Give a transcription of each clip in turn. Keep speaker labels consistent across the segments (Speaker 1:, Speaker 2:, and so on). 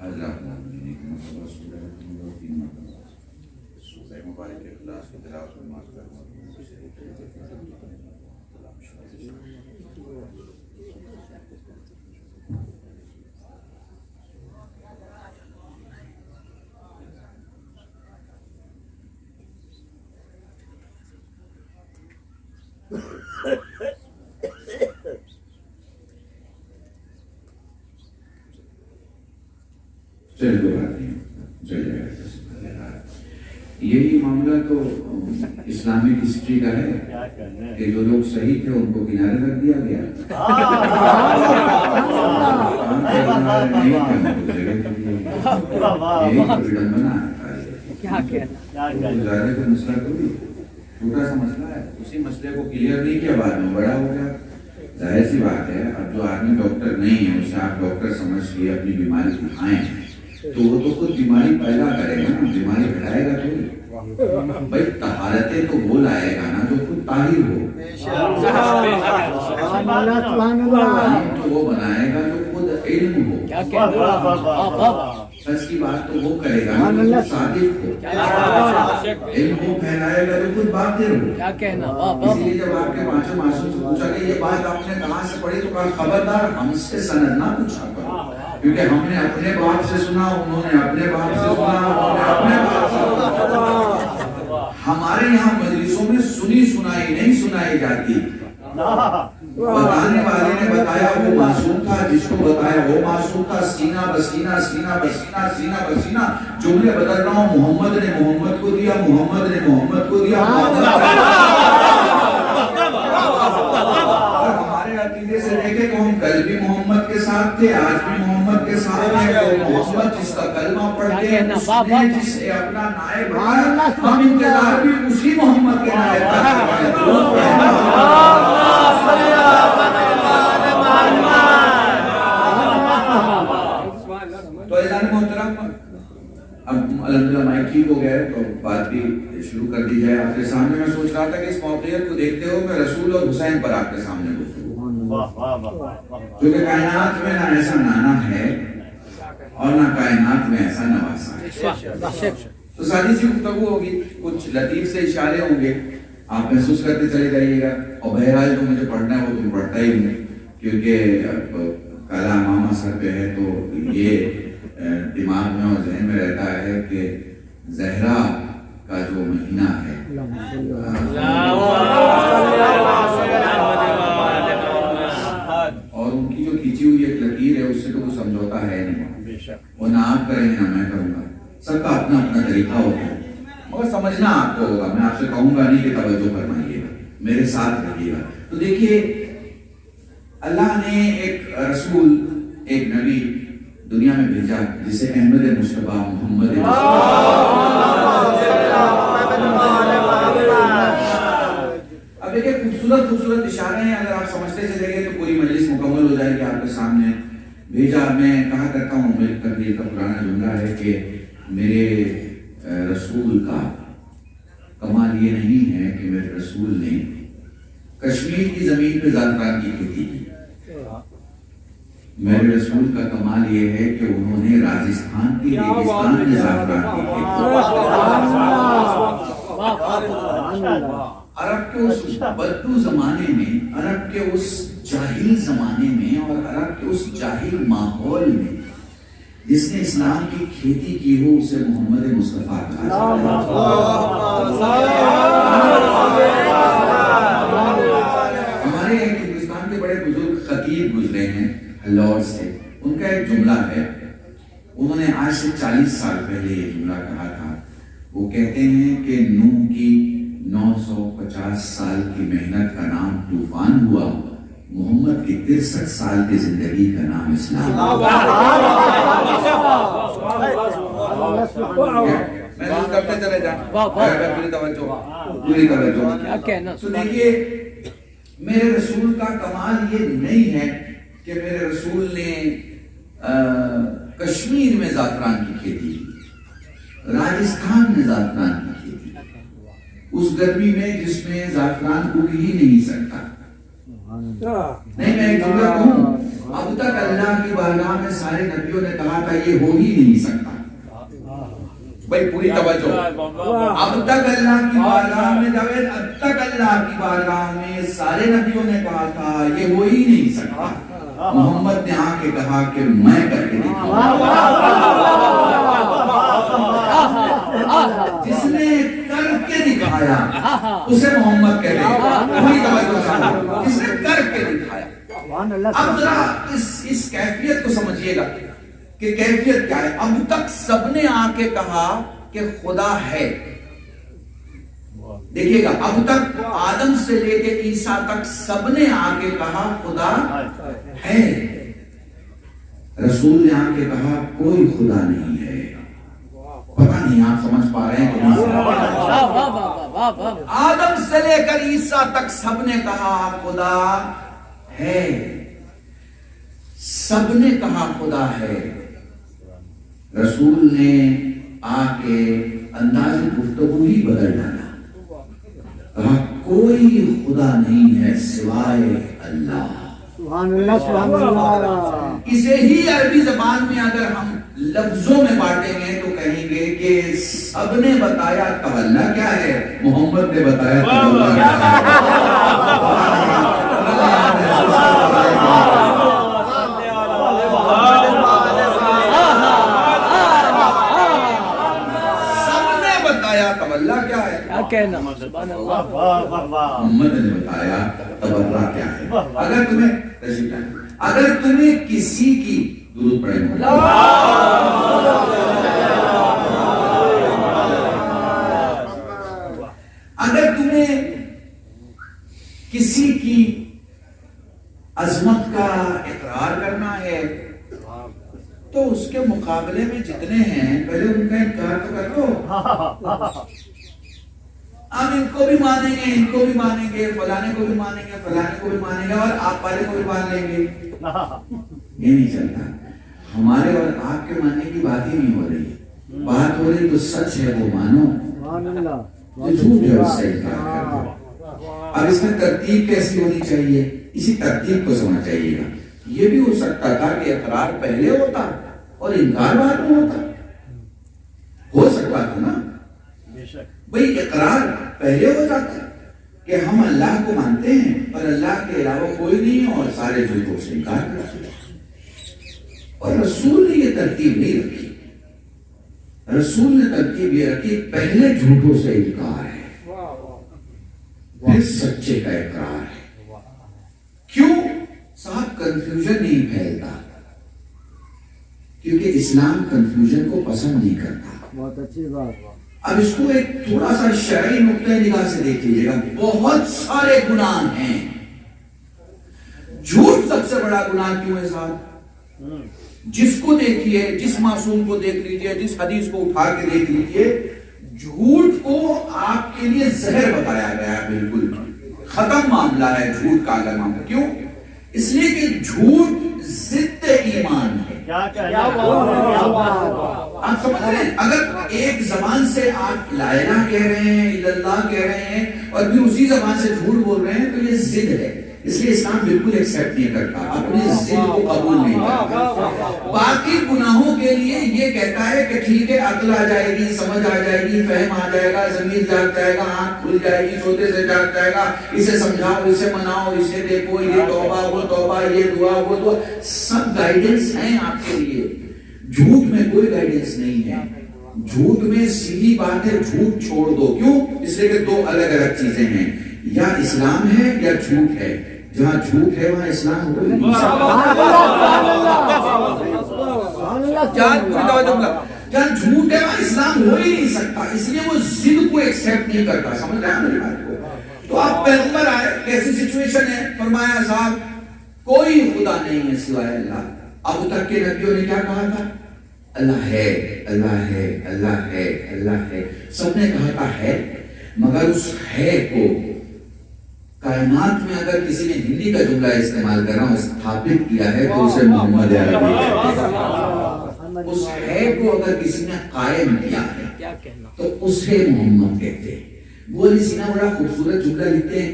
Speaker 1: حضرات مبارک کے اخلاص کی تلاوت میں معاف کروں چل کوئی بات نہیں چل جائے گا. یہی معاملہ تو اسلامک ہسٹری کا ہے کہ جو لوگ صحیح تھے ان کو کنارے رکھ دیا گیا, زیادہ کوئی مسئلہ کوئی چھوٹا سا مسئلہ ہے, اسی مسئلے کو کلیئر نہیں کیا بعد میں بڑا ہو گیا. ظاہر سی بات ہے اب جو آدمی ڈاکٹر نہیں ہے اسے آپ ڈاکٹر سمجھ کے اپنی بیماری دکھائیں تو وہ تو خود بیماری پیدا کرے گا نا, بیماری بڑھائے گا تھوڑی. بھائی طہارتیں تو وہ لائے گا نا جو خود طاہر ہو, تو وہ بنائے گا جو خود علم ہو. سچ کی بات تو وہ کرے گا جو صادق ہو, علم کو پھیلائے گا جو خود باطل ہو. اسی لیے جب آپ کے پانچوں معصوم سے پوچھا کہ یہ بات آپ نے کہاں سے پڑھی تو کہا خبردار ہم سے سند نہ پوچھا کرو, کیونکہ ہم نے اپنے باپ سے سنا, انہوں نے اپنے باپ سے سنا, انہوں نے اپنے باپ سے سنا. ہمارے یہاں مجلسوں میں سنی سنائی نہیں سنائی جاتی. بتانے والے نے بتایا وہ معصوم تھا, جس کو بتایا وہ معصوم تھا. سینہ بسینہ سینہ بسینہ سینہ بسینہ جملے بدل رہا ہوں. محمد نے محمد کو دیا, محمد نے محمد کو دیا. ہمارے عقیدے سے دیکھیں تو ہم کل بھی محمد کے ساتھ تھے, آج بھی محمد کے ساتھ ہیں. محمد جس کا کلمہ پڑھتے ہیں اس نے جسے اپنا نائب بنایا, ہم انتظار بھی اسی محمد کے نائب کا. تو اذان محترم اب الحمدللہ مائک ٹھیک ہو گیا ہے تو بات بھی شروع کر دی جائے. آپ کے سامنے میں سوچ رہا تھا کہ اس موقعیت کو دیکھتے ہوئے میں رسول اور حسین پر آپ کے سامنے کیونکہ کائنات میں نہ ایسا نانا ہے اور نہ کائنات میں ایسا نواسا ہے. تو سادی سی گفتگو ہوگی, کچھ لطیف سے اشارے ہوں گے, آپ محسوس کرتے چلے جائیے گا. اور بہرحال جو مجھے پڑھنا ہے وہ تم پڑھتا ہی ہوں, کیونکہ کالا ماما سر پہ ہے تو یہ دماغ میں اور ذہن میں رہتا ہے کہ زہرا کا جو مہینہ ہے اور ان کی جو کھینچی ہوئی ایک لکیر ہے اس سے تو کوئی سمجھوتا ہے نہیں. وہ نہ آپ کریں گے نہ میں کروں گا, سب کا اپنا اپنا طریقہ ہوتا ہے, مگر سمجھنا آپ کو ہوگا. میں آپ سے کہوں گا نہیں کہ توجہ فرمائیے گا, میرے ساتھ رہیے گا. تو دیکھیے اللہ نے ایک رسول, ایک نبی دنیا میں بھیجا جسے احمد مصطفیٰ محمد اب دیکھیں خوبصورت خوبصورت اشارے ہیں, اگر آپ سمجھتے چلے گئے تو پوری مجلس مکمل ہو جائے گی آپ کے سامنے. بھیجا, میں کہا کرتا ہوں میرے تقریر کا پرانا جملہ ہے کہ میرے رسول کا کمال یہ نہیں ہے کہ میرے رسول نے کشمیر کی زمین پہ زعفران کی کھیتی کی. میرے رسول کا کمال یہ ہے کہ انہوں نے راجستھان کی ریگستان میں زعفران کی کھیتی. عرب کے اس بدو زمانے میں, عرب کے اس جاہل زمانے میں اور عرب کے اس جاہل ماحول میں جس نے اسلام کی کھیتی کی ہو اسے محمد مصطفیٰ کہا جاتا ہے. ہمارے ایک ہندوستان کے بڑے بزرگ خطیب گزرے ہیں لاہور سے, ان کا ایک جملہ ہے, انہوں نے آج سے 40 سال پہلے یہ جملہ کہا تھا. وہ کہتے ہیں کہ نوح کی 950 سال کی محنت کا نام طوفان ہوا, محمد کی 63 سال کی زندگی کا نام اسلام. محسوس کرتے چلے جائیں, پوری توجہ. تو دیکھیے میرے رسول کا کمال یہ نہیں ہے کہ میرے رسول نے کشمیر میں زعفران کی کھیتی کی, راجستھان میں زعفران کی کھیتی, اس گرمی میں جس میں زعفران اگ ہی نہیں سکتا. نہیں، میں ایک جملہ کہوں، اب تک اللہ کی بارگاہ میں سارے نبیوں نے کہا تھا یہ ہو ہی نہیں سکتا. بھائی پوری توجہ. اب تک اللہ کی بارگاہ میں جاوید، اب تک اللہ کی بارگاہ میں سارے نبیوں نے کہا تھا یہ ہو ہی نہیں سکتا. محمد نے آ کے کہا کہ میں کر کے دکھاؤں. جس نے کر کے دکھایا اسے محمد کہتے ہیں. پوری توجہ. جس نے کر کے دکھایا. اب ذرا اس کیفیت کو سمجھیے گا کہ کیفیت کیا ہے. اب تک سب نے آ کے کہا کہ خدا ہے. دیکھیے گا، اب تک آدم سے لے کے عیسیٰ تک سب نے آ کے کہا خدا ہے. رسول نے آ کے کہا کوئی خدا نہیں ہے. پتہ نہیں آپ سمجھ پا رہے ہیں کہ نہیں؟ آدم سے لے کر عیسیٰ تک سب نے کہا خدا ہے. سب نے کہا خدا ہے. رسول نے آ کے انداز گفتگو ہی بدل ڈالا. کہا کوئی خدا نہیں ہے سوائے اللہ.
Speaker 2: سبحان اللہ سبحان اللہ.
Speaker 1: اسے ہی عربی زبان میں اگر ہم لفظوں میں بانٹیں گے تو کہیں گے کہ سب نے بتایا تولا کیا ہے، محمد نے بتایا تولا کیا ہے. اللہ کیا ہے
Speaker 2: کیا کہنا.
Speaker 1: محمد نے بتایا تبرہ کیا ہے. اگر تمہیں کسی کی درود پڑھیں، اگر تمہیں کسی کی عظمت کا اقرار کرنا ہے تو اس کے مقابلے میں جتنے ہیں پہلے ان کا انکار تو کر لو. ہم ان کو بھی مانیں گے، ان کو بھی مانیں گے، فلانے کو بھی مانیں گے، فلانے کو بھی مانیں گے، اور آپ والے کو بھی مان لیں گے. یہ نہیں چلتا. ہمارے اور آپ کے ماننے کی بات ہی نہیں ہو رہی. بات ہو رہی تو سچ ہے وہ مانو، جو جھوٹ ہے اس سے انکار کر دو. اب اس میں ترتیب کیسی ہونی چاہیے، اسی ترتیب کو سمجھ چاہیے گا. یہ بھی ہو سکتا تھا کہ اقرار پہلے ہوتا اور انکار بعد میں ہوتا. ہو سکتا تھا نا بھئی. اقرار پہلے ہو جاتا کہ ہم اللہ کو مانتے ہیں اور اللہ کے علاوہ کوئی نہیں اور سارے جھوٹوں سے انکار کرتے ہیں. اور رسول نے یہ ترتیب نہیں رکھی. رسول نے ترتیب یہ رکھی پہلے جھوٹوں سے انکار ہے پھر سچے کا اقرار ہے. کیوں صاحب؟ کنفیوژن نہیں پھیلتا کیونکہ اسلام کنفیوژن کو پسند نہیں کرتا.
Speaker 2: بہت اچھی بات.
Speaker 1: اب اس کو ایک تھوڑا سا شرعی نقطہ نگاہ سے دیکھ لیجیے گا. بہت سارے گناہ ہیں. جھوٹ سب سے بڑا گناہ کیوں ہے صاحب؟ جس کو دیکھیے، جس معصوم کو دیکھ لیجیے، جس حدیث کو اٹھا کے دیکھ لیجیے، جھوٹ کو آپ کے لیے زہر بتایا گیا ہے. بالکل ختم معاملہ ہے جھوٹ کا. اگر معاملہ کیوں؟ اس لیے کہ جھوٹ ضد ایمان ہے. آپ سمجھ رہے ہیں؟ اگر ایک زبان سے آپ لا الہ کہہ رہے ہیں، الا اللہ کہہ رہے ہیں، اور بھی اسی زبان سے جھوٹ بول رہے ہیں تو یہ ضد ہے. اس لیے اسلام بالکل ایکسیپٹ نہیں کرتا، اپنی ضد کو قبول نہیں کرتا. باقی گناہوں کے لیے یہ کہتا ہے کہ ٹھیک ہے، عقل آ جائے گی، سمجھ آ جائے گی، فہم آ جائے گا، ضمیر جاگ جائے گا، آنکھ کھل جائے گی، سوتے سے جاگ جائے گا. اسے سمجھاؤ، اسے مناؤ، اسے دیکھو، یہ توبہ، وہ توبہ، یہ دعا، وہ دعا، سب گائیڈنس ہیں آپ کے لیے. جھوٹ میں کوئی گائیڈنس نہیں ہے. جھوٹ میں سیدھی بات ہے، جھوٹ چھوڑ دو. کیوں؟ اس لیے کہ دو الگ الگ چیزیں ہیں. یا اسلام ہے یا جھوٹ ہے. جہاں جھوٹ ہے وہاں اسلام ہو نہیں سکتا. جہاں جھوٹ ہے وہاں اسلام ہو ہی نہیں سکتا. اس لیے وہ ضد کو ایکسیپٹ نہیں کرتا. سمجھ رہے ہیں میری بات کو؟ تو آپ پیغمبر آئے، کیسی سچویشن ہے؟ فرمایا صاحب کوئی خدا نہیں ہے سوائے اللہ. اب تک کے نبیوں نے کیا کہا تھا؟ اللہ ہے، اللہ ہے، اللہ ہے، اللہ ہے. سب نے کہا تھا ہے، مگر اس ہے کو کائنات میں اگر کسی نے ہندی کا جملہ استعمال کرنا استھاپت کیا ہے تو اسے محمد عربی کہتے ہیں. اس ہے کو اگر کسی نے قائم کیا ہے تو اسے محمد کہتے ہیں. وہ علی سینا بڑا خوبصورت جملہ لکھتے ہیں.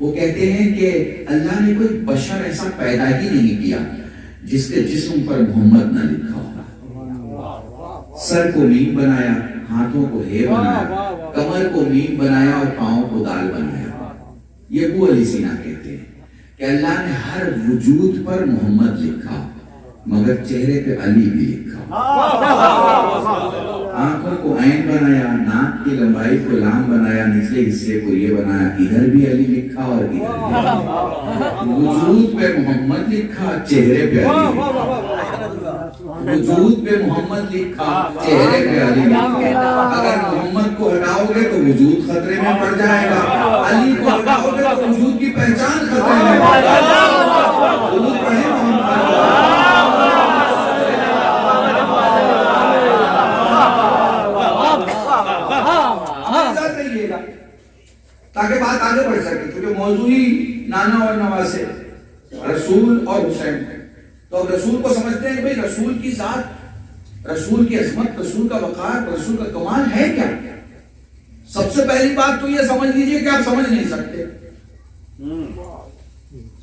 Speaker 1: وہ کہتے ہیں کہ اللہ نے کوئی بشر ایسا پیدا ہی نہیں کیا جس کے جسم پر محمد نہ لکھا ہو. سر کو میم بنایا, ہاتھوں کو ہے بنایا, کمر کو میم بنایا اور پاؤں کو دال بنایا. یہ ابو علی سینا کہتے ہیں کہ اللہ نے ہر وجود پر محمد لکھا مگر چہرے پہ علی بھی لکھا. آنکھوں کو عین بنایا, ناک کی لمبائی کو لام بنایا, نچلے حصے کو یہ بنایا, ادھر بھی علی لکھا اور ادھر بھی. وجود پہ محمد لکھا, چہرے پہ علی لکھا. وجود پہ محمد لکھا, چہرے پہ علی لکھا. اگر محمد کو ہٹاؤ گے تو وجود خطرے میں پڑ جائے گا, علی کو ہٹاؤ گے تو وجود کی پہچان خطرے میں پڑ جائے گا. وجود پڑھیں محمد. تاکہ بات آگے بڑھ سکے, کیونکہ موضوع ہی نانا اور نواسے, رسول اور حسین. تو اب رسول کو سمجھتے ہیں کہ بھئی رسول کی ذات, رسول کی عظمت, رسول کا وقار, رسول کا کمال ہے کیا. سب سے پہلی بات تو یہ سمجھ لیجئے کہ آپ سمجھ نہیں سکتے.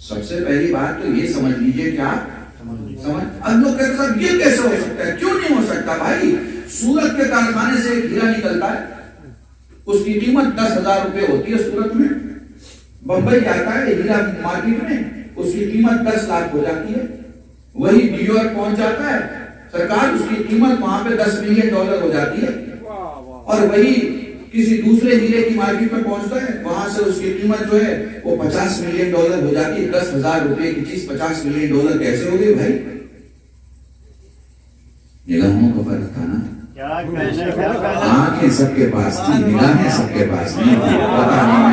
Speaker 1: سب سے پہلی بات تو یہ سمجھ لیجئے کہ آپ سمجھ. اب لوگ کہتے ہیں یہ کیسے ہو سکتا ہے, کیوں نہیں ہو سکتا بھائی. سورت کے کارخانے سے ایک ہیرا نکلتا ہے, اس کی قیمت 10,000 روپے ہوتی ہے سورت میں. بمبئی جاتا ہے ہیرا مارکیٹ میں, اس کی قیمت 10 لاکھ ہو جاتی ہے. وہی نیو یارک پہنچ جاتا ہے سرکار, اس کی قیمت وہاں پہ $10 ملین ہو جاتی ہے. اور وہی کسی دوسرے ہیرے کی مارکیٹ میں پہنچتا ہے, وہاں سے اس کی قیمت جو ہے وہ $50 ملین ہو جاتی ہے. 10,000 روپے کی چیز $50 ملین کیسے ہو گئی بھائی. نگاہوں کا فرق تھا نا. آنکھیں سب کے پاس تھی, نگاہیں سب کے پاس نہیں تھی. پتا نہیں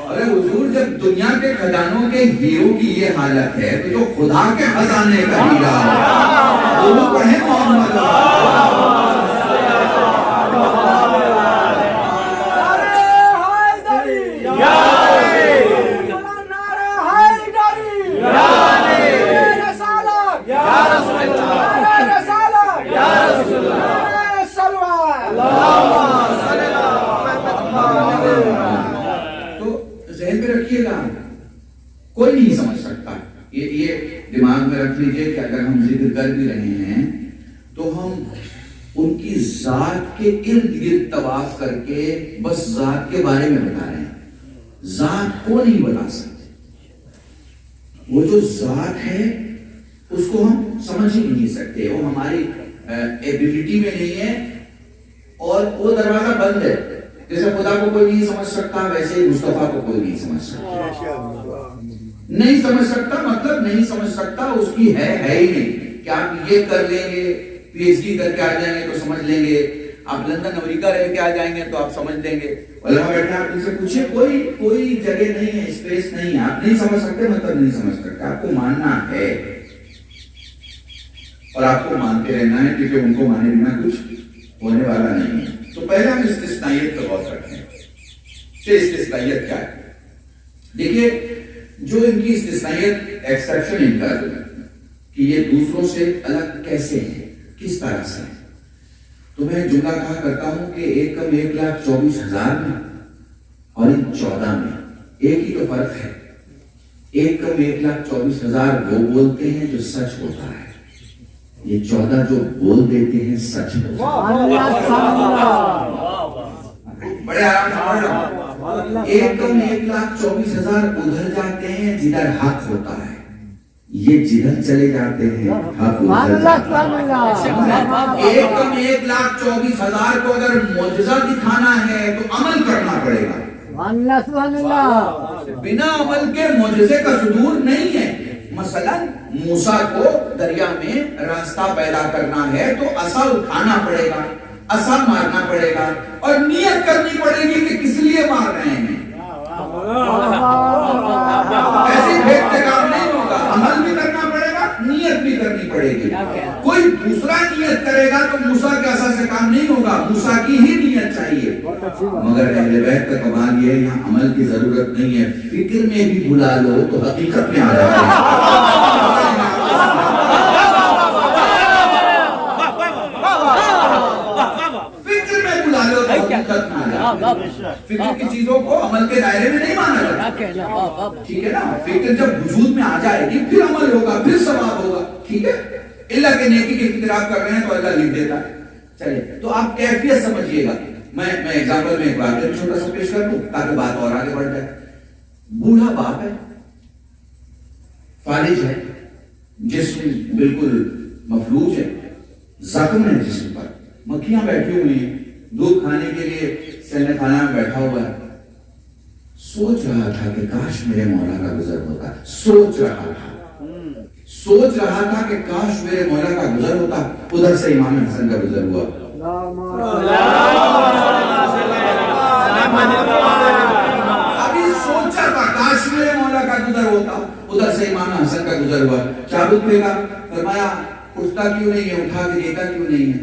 Speaker 1: ارے حضور, جب دنیا کے خزانوں کے ہیروں کی یہ حالت ہے تو جو خدا کے خزانے کا ہیرا وہ پڑھیں محمد. کوئی نہیں سمجھ سکتا. یہ دماغ میں رکھ لیجئے کہ اگر ہم ذکر کر بھی رہے ہیں تو ہم ان کی ذات کے ارد گرد طواف کر کے بس ذات کے بارے میں بتا رہے ہیں. ذات کو نہیں بتا سکتے. وہ جو ذات ہے اس کو ہم سمجھ ہی نہیں سکتے, وہ ہماری ایبیلٹی میں نہیں ہے. اور وہ دروازہ بند ہے. جیسے خدا کو کوئی نہیں سمجھ سکتا ویسے ہی مصطفیٰ کو کوئی نہیں سمجھ سکتا. نہیں سمجھ سکتا مطلب نہیں سمجھ سکتا, اس کی ہے ہی نہیں. کہ آپ یہ کر لیں گے, پی ایچ ڈی کر کے آ جائیں گے تو سمجھ لیں گے, آپ لندن امریکہ رہ کے آ جائیں گے تو آپ سمجھ لیں گے. علماء بیٹھے آپ ان سے پوچھیں, کوئی جگہ نہیں ہے, اسپیس نہیں ہے, آپ نہیں سمجھ سکتے مطلب نہیں سمجھ سکتے. آپ کو ماننا ہے اور آپ کو مانتے رہنا ہے, کیونکہ ان کو مانے بنا کچھ ہونے والا نہیں ہے. تو پہلے ہم استثنائیت پر غور کرتے ہیں کہ استثنائیت کیا ہے. دیکھیے, جو ان کی استثنائیت ایکسپشن ان کا کہ یہ دوسروں سے الگ کیسے ہیں, کس طرح سے ہیں. تو میں جملہ کہا کرتا ہوں کہ 1,24,000 میں اور ان 14 میں ایک ہی تو فرق ہے. 1,24,000 وہ بولتے ہیں جو سچ ہوتا ہے, یہ 14 جو بول دیتے ہیں سچ ہوتا ہے. بڑے آرام سے پڑھ رہا ہوں. 1,24,000 ادھر جاتے ہیں جدھر حق ہوتا ہے, یہ جدھر چلے جاتے ہیں حق ادھر جاتا ہے. 1,24,000 کو اگر معجزہ دکھانا ہے تو عمل کرنا پڑے گا. بنا عمل کے معجزے کا صدور نہیں ہے. مثلا موسیٰ کو دریا میں راستہ پیدا کرنا ہے تو عصا اٹھانا پڑے گا, عصا مارنا پڑے گا اور نیت کرنی پڑے گی کہ کس لیے مار رہے ہیں. ایسے بھیٹ کے کام نہیں ہوگا, عمل بھی کرنا پڑے گا, نیت بھی کرنی پڑے گی. کوئی دوسرا نیت کرے گا تو موسیٰ کے عصا سے کام نہیں ہوگا, موسیٰ کی ہی نیت چاہیے. مگر اہل بیت کا کمال یہ ہے یہاں عمل کی ضرورت نہیں ہے, فکر میں بھی بلا لو تو حقیقت میں آ جاتے ہیں. فکر میں بلا لو تو حقیقت میں آ جاتے ہیں. فکر کی چیزوں کو عمل کے دائرے میں نہیں مانا جاتا. ٹھیک ہے نا, فکر جب وجود میں آ جائے گی پھر عمل ہوگا, پھر ثواب ہوگا. ٹھیک ہے, اللہ کے نیکی کی فکر آپ کر رہے ہیں تو اللہ لکھ دیتا ہے. چلے تو آپ کیفیت سمجھیے گا. میں ایگزامپل میں ایک بات چھوٹا سا پیش کر دوں تاکہ بات اور آگے بڑھ جائے. بوڑھا باپ ہے, فالج ہے, جسم بالکل مفلوج ہے, زخم ہے جسم پر, مکھیاں بیٹھی ہوئی ہیں, دودھ کھانے کے لیے سہنے خانہ میں بیٹھا ہوا ہے. سوچ رہا تھا کہ کاش میرے مولا کا گزر ہوتا. سوچ رہا تھا کہ کاش میرے مولا کا گزر ہوتا. ادھر سے امام حسن کا گزر ہوا. ابھی سوچا تھا کاش میرے مولا کا گزر ہوتا, ادھر سے امام حسن کا گزر ہوا. چابک پھینکا, فرمایا اٹھتا کیوں نہیں ہے, اٹھا کے دیتا کیوں نہیں ہے.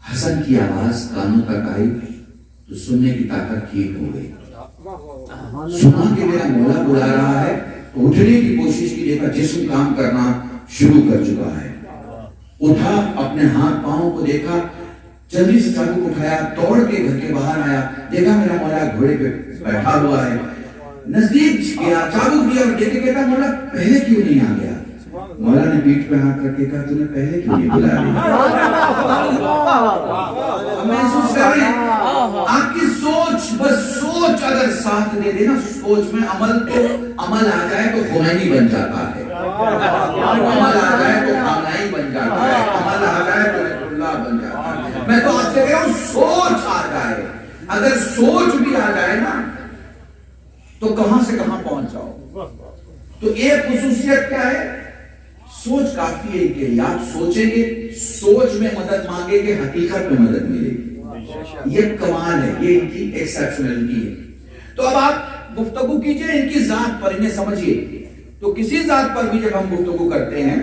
Speaker 1: حسن کی آواز کانوں تک آئی تو سننے کی طاقت ٹھیک ہو گئی. سنا کہ میرا مولا بلا رہا ہے, اٹھنے کی کوشش کی, دیکھا جسم کام کرنا شروع کر چکا ہے. اٹھا, اپنے ہاتھ پاؤں کو دیکھا, جلدی سے چابک اٹھایا, دوڑ کے گھر کے باہر آیا, دیکھا میرا مولا گھوڑے پہ بیٹھا ہوا ہے. نزدیک گیا, چابک دیا اور دیکھے کہتا مولا پہلے کیوں نہیں آ گیا. مولا نے پیٹھ پہ ہاتھ رکھ کے کہا تُو نے پہلے کیوں نہیں بلایا. محسوس کر رہے ہیں آپ کی سوچ, بس سوچ اگر ساتھ دے دے نا سوچ میں, عمل آ جائے تو خمینی بن جاتا ہے, عمل آ جائے تو خامنائی بن جاتا ہے, عمل آ جائے تو بیت اللہ بن جاتا ہے. میں تو آپ سے کہہ رہا ہوں سوچ آ جائے, اگر سوچ بھی آ جائے نا تو کہاں سے کہاں پہنچ جاؤ. تو ایک خصوصیت کیا ہے, سوچ کافی ہے کہ آپ سوچیں گے, سوچ میں مدد مانگے گے, حقیقت میں مدد ملے گی. یہ کمال ہے, یہ ان کی ایکسپشنلٹی ہے. تو اب آپ گفتگو کیجئے ان کی ذات پر, انہیں سمجھیے. تو کسی ذات پر بھی جب ہم گفتگو کرتے ہیں,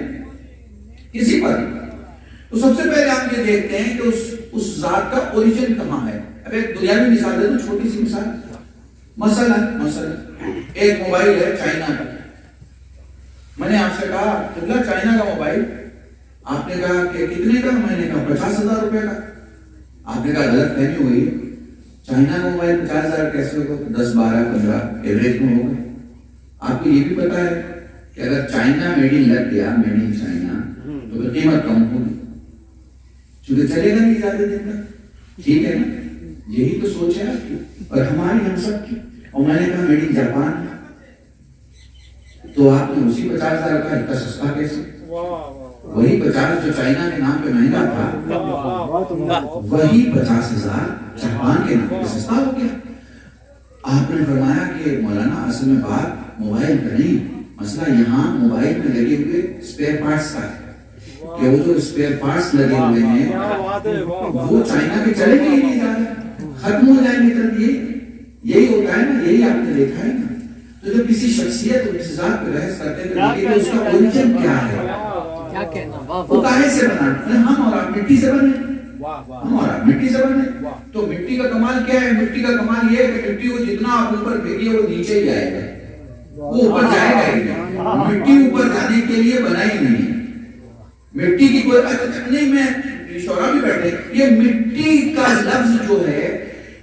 Speaker 1: کسی پر بھی, تو سب سے پہلے ہم یہ دیکھتے ہیں کہ اس ذات کا اوریجن کہاں ہے. اب ایک دنیاوی مثال دے دوں, چھوٹی سی مثال. مثلا ایک موبائل ہے چائنا کا. میں نے آپ سے کہا قبلہ چائنا کا موبائل, آپ نے کہا کہ کتنے کا, میں نے کہا 50,000 روپے کا. آپ نے کہا غلط فہمی ہوئی, چائنا کا موبائل 50,000 کیسے ہوگا, 10, 12, 15 ایوریج میں ہوگا. آپ کو یہ بھی پتا ہے کہ اگر چائنا میڈ ان لگ گیا, میڈ ان چائنا, تو پھر قیمت کم ہوگی, چونکہ چلے گا نہیں زیادہ دن تک. ٹھیک ہے نا, یہی تو سوچ ہے آپ کی اور ہماری, ہم سب کی. اور میں نے کہا میڈ ان جاپان, تو آپ نے اسی 50,000 کا اتنا سستا کیسے. وہی 50 جو چائنا کے نام پہ مہنگا تھا, وہی 50,000 جاپان کے نام پہ سستا ہو گیا. آپ نے فرمایا کہ مولانا اصل میں بات موبائل کا نہیں, مسئلہ یہاں موبائل میں لگے ہوئے اسپیئر پارٹس کا ہے. کہ وہ جو اسپیئر پارٹس لگے ہوئے ہیں وہ چائنا کے چلے گی نہیں زیادہ, ختم ہو جائیں گے. تب یہی ہوتا ہے نا, یہی آپ نے دیکھا ہے نا. تو جب کسی شخصیت اور کسی ذات پہ بحث کرتے ہیں تو دیکھیں کہ اس کا اوریجن کیا ہے, وہ کاہے سے بنا. ہم اور آپ مٹی سے بنے, ہم اور آپ مٹی سے بنے. تو مٹی کا کمال کیا ہے, مٹی کا کمال یہ ہے کہ مٹی کو جتنا آپ اوپر پھینکیے وہ نیچے ہی آئے گا, وہ اوپر جائے گا ہی نہیں. مٹی اوپر جانے کے لیے بنائی نہیں. مٹی کی کوئی نہیں, میں شعرا بھی بیٹھے, یہ مٹی کا لفظ جو ہے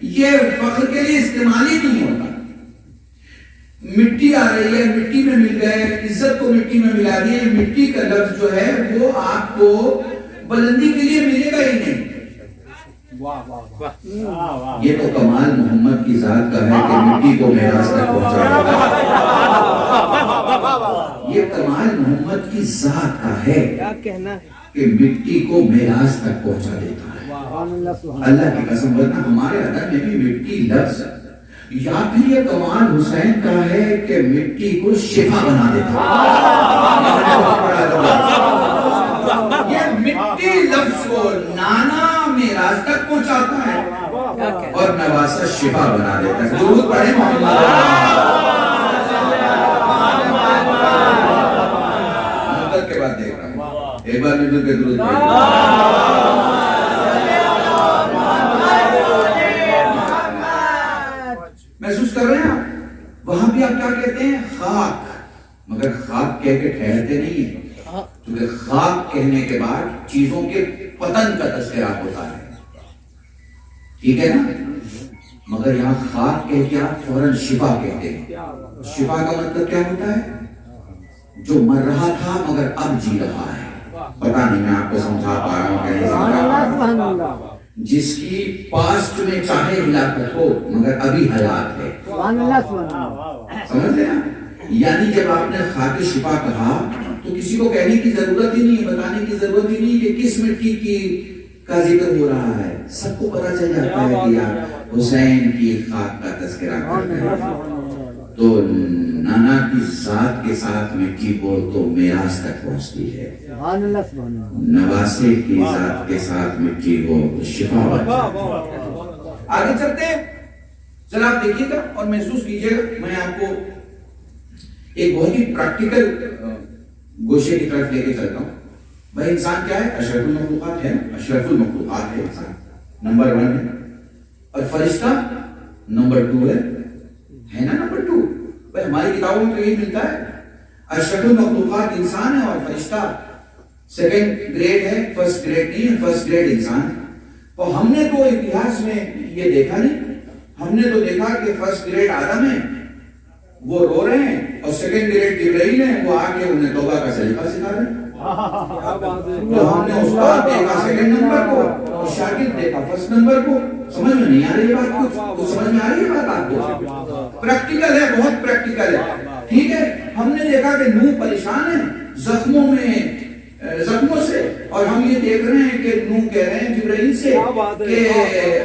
Speaker 1: یہ فخر کے لیے استعمال ہی نہیں ہوتا. مٹی آ رہی ہے, مٹی میں مل گئے, عزت کو مٹی میں ملا دیے. مٹی کا لفظ جو ہے وہ آپ کو بلندی کے لیے ملے گا ہی نہیں. یہ تو کمال محمد کی ذات کا ہے کہ مٹی کو میراث تک پہنچا دیتا ہے. یہ کمال محمد کی ذات کا ہے کہ مٹی کو میراث تک پہنچا دیتا ہے. اللہ کی قسم, ورنہ ہمارے ادب میں بھی مٹی لفظ, یا پھر یہ کمال حسین کا ہے کہ مٹی کو شفا بنا دیتا ہے. یہ مٹی لفظ کو نانا میراث تک پہنچاتا ہے اور نواسا شفا بنا دیتا ہے. درود پڑھیں محمد کے بعد دیکھ رہا ہوں, ایک بار مل کے درود پڑھیں. محسوس کر رہے ہیں آپ, وہاں بھی آپ کیا کہتے ہیں, خاک, مگر خاک کہہ کے ٹھہرتے نہیں ہیں, کیونکہ خاک کہنے کے بعد چیزوں کے پتن کا تذکرہ ہوتا ہے. ٹھیک ہے نا, مگر یہاں خاک کہہ کے آپ فوراً شفا کہتے ہیں. شفا کا مطلب کیا ہوتا ہے؟ جو مر رہا تھا مگر اب جی رہا ہے. پتا نہیں میں آپ کو سمجھا پا رہا ہوں کہ نہیں سمجھا پا رہا ہوں. جس کی پاسٹ میں چاہے ہلاکت ہو مگر ابھی حیات ہے. سمجھ رہے ہیں؟ یعنی جب آپ نے خاک شفا کہا تو کسی کو کہنے کی ضرورت ہی نہیں ہے، بتانے کی ضرورت ہی نہیں کہ کس مٹی کی کا ذکر ہو رہا ہے. سب کو پتا چل جاتا ہے کہ آپ حسین کی خاک کا تذکرہ کرتے ہیں. تو نانا کی ذات کے ساتھ مٹی کو تو میراث تک پہنچتی ہے، نواسے کی ذات کے ساتھ مٹی کو شفا. آگے چلتے ہیں، ذرا آپ دیکھیے گا اور محسوس کیجئے گا. میں آپ کو ایک بہت ہی پریکٹیکل گوشے کی طرف لے کے چلتا ہوں. بھائی انسان کیا ہے؟ اشرف المخلوقات ہے، اشرف المخلوقات ہے انسان، نمبر 1 ہے. اور فرشتہ نمبر 2 ہے نا نمبر 2. بھائی ہماری کتابوں میں تو یہی ملتا ہے، اشرف المخلوقات انسان ہے اور فرشتہ سیکنڈ گریڈ ہے، فرسٹ گریڈ نہیں ہے، فرسٹ گریڈ انسان ہے. تو ہم نے تو اتہاس میں یہ دیکھا نہیں، ہم نے تو دیکھا کہ فرسٹ گریڈ آدم ہے، وہ رو رہے ہیں، اور سیکنڈ گریڈ جبرائیل ہیں، وہ آ کے انہیں توبہ کا سلیقہ سکھا رہے ہیں. تو ہم نے استاد دیکھا سیکنڈ نمبر کو اور شاگرد دیکھا فرسٹ نمبر کو. سمجھ میں نہیں آ رہی بات؟ کچھ سمجھ میں آ رہی ہے بات آپ کو؟ پریکٹیکل ہے، بہت پریکٹیکل ہے. ٹھیک ہے، ہم نے دیکھا کہ نوح پریشان ہے زخموں سے، اور ہم یہ دیکھ رہے ہیں کہ نوح کہہ رہے ہیں جبرائیل سے کہ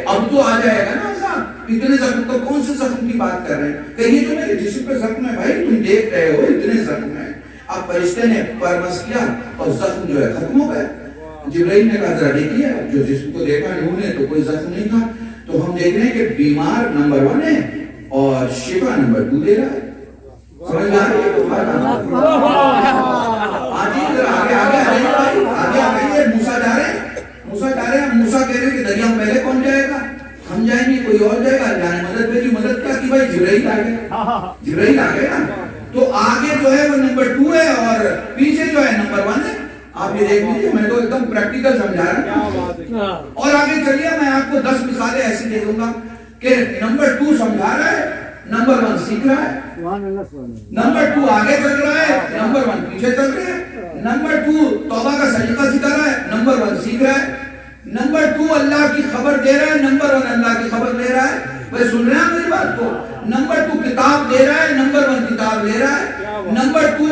Speaker 1: اب تو آ جائے گا نا عذاب. اتنے زخم تو کون سے زخم کی بات کر رہے ہیں؟ کہیں تو میرے جسم پہ زخم ہے. بھائی تم دیکھ رہے ہو اتنے زخم ہیں. اب فرشتے نے پرمس کیا اور زخم جو ہے ختم ہو گئے. جبرائیل نے کہا ذرا دیکھیے، جو جسم کو دیکھا نوح نے تو کوئی زخم نہیں تھا. تو ہم دیکھ رہے ہیں کہ بیمار نمبر 1 ہے اور شفا نمبر 2 دے رہا ہے. سمجھ میں آ رہی ہے؟ آگے موسیٰ جا رہے ہیں، موسیٰ کہہ رہے ہیں کہ دریا میں پہلے کون جائے گا؟ ہم جائیں گے، کوئی اور جائے گا؟ اللہ نے مدد بھیجی. مدد کیا کی بھائی؟ جبرائیل آ گئے نا. تو آگے جو ہے وہ نمبر 2 ہے اور پیچھے جو ہے نمبر 1 ہے. آپ یہ دیکھ لیجیے، میں تو ایک دم پریکٹیکل سمجھا رہا ہوں. اور آگے چلیے، میں آپ کو 10 مثالیں ایسی دے دوں گا کہ نمبر 2 سمجھا رہا ہے، نمبر 1 سیکھ رہا ہے. نمبر 2 آگے چل رہا ہے، نمبر 1 پیچھے چل رہا ہے. نمبر 2 توبہ کا سلیقہ سکھا رہا ہے، نمبر 1 سیکھ رہا ہے. نمبر 2 اللہ کی خبر دے رہا ہے، نمبر 1 اللہ کی خبر دے رہا ہے. بھائی سن رہے ہیں میری بات کو؟ نمبر 2 کتاب دے رہا ہے، نمبر 1 کتاب لے رہا ہے. نمبر 2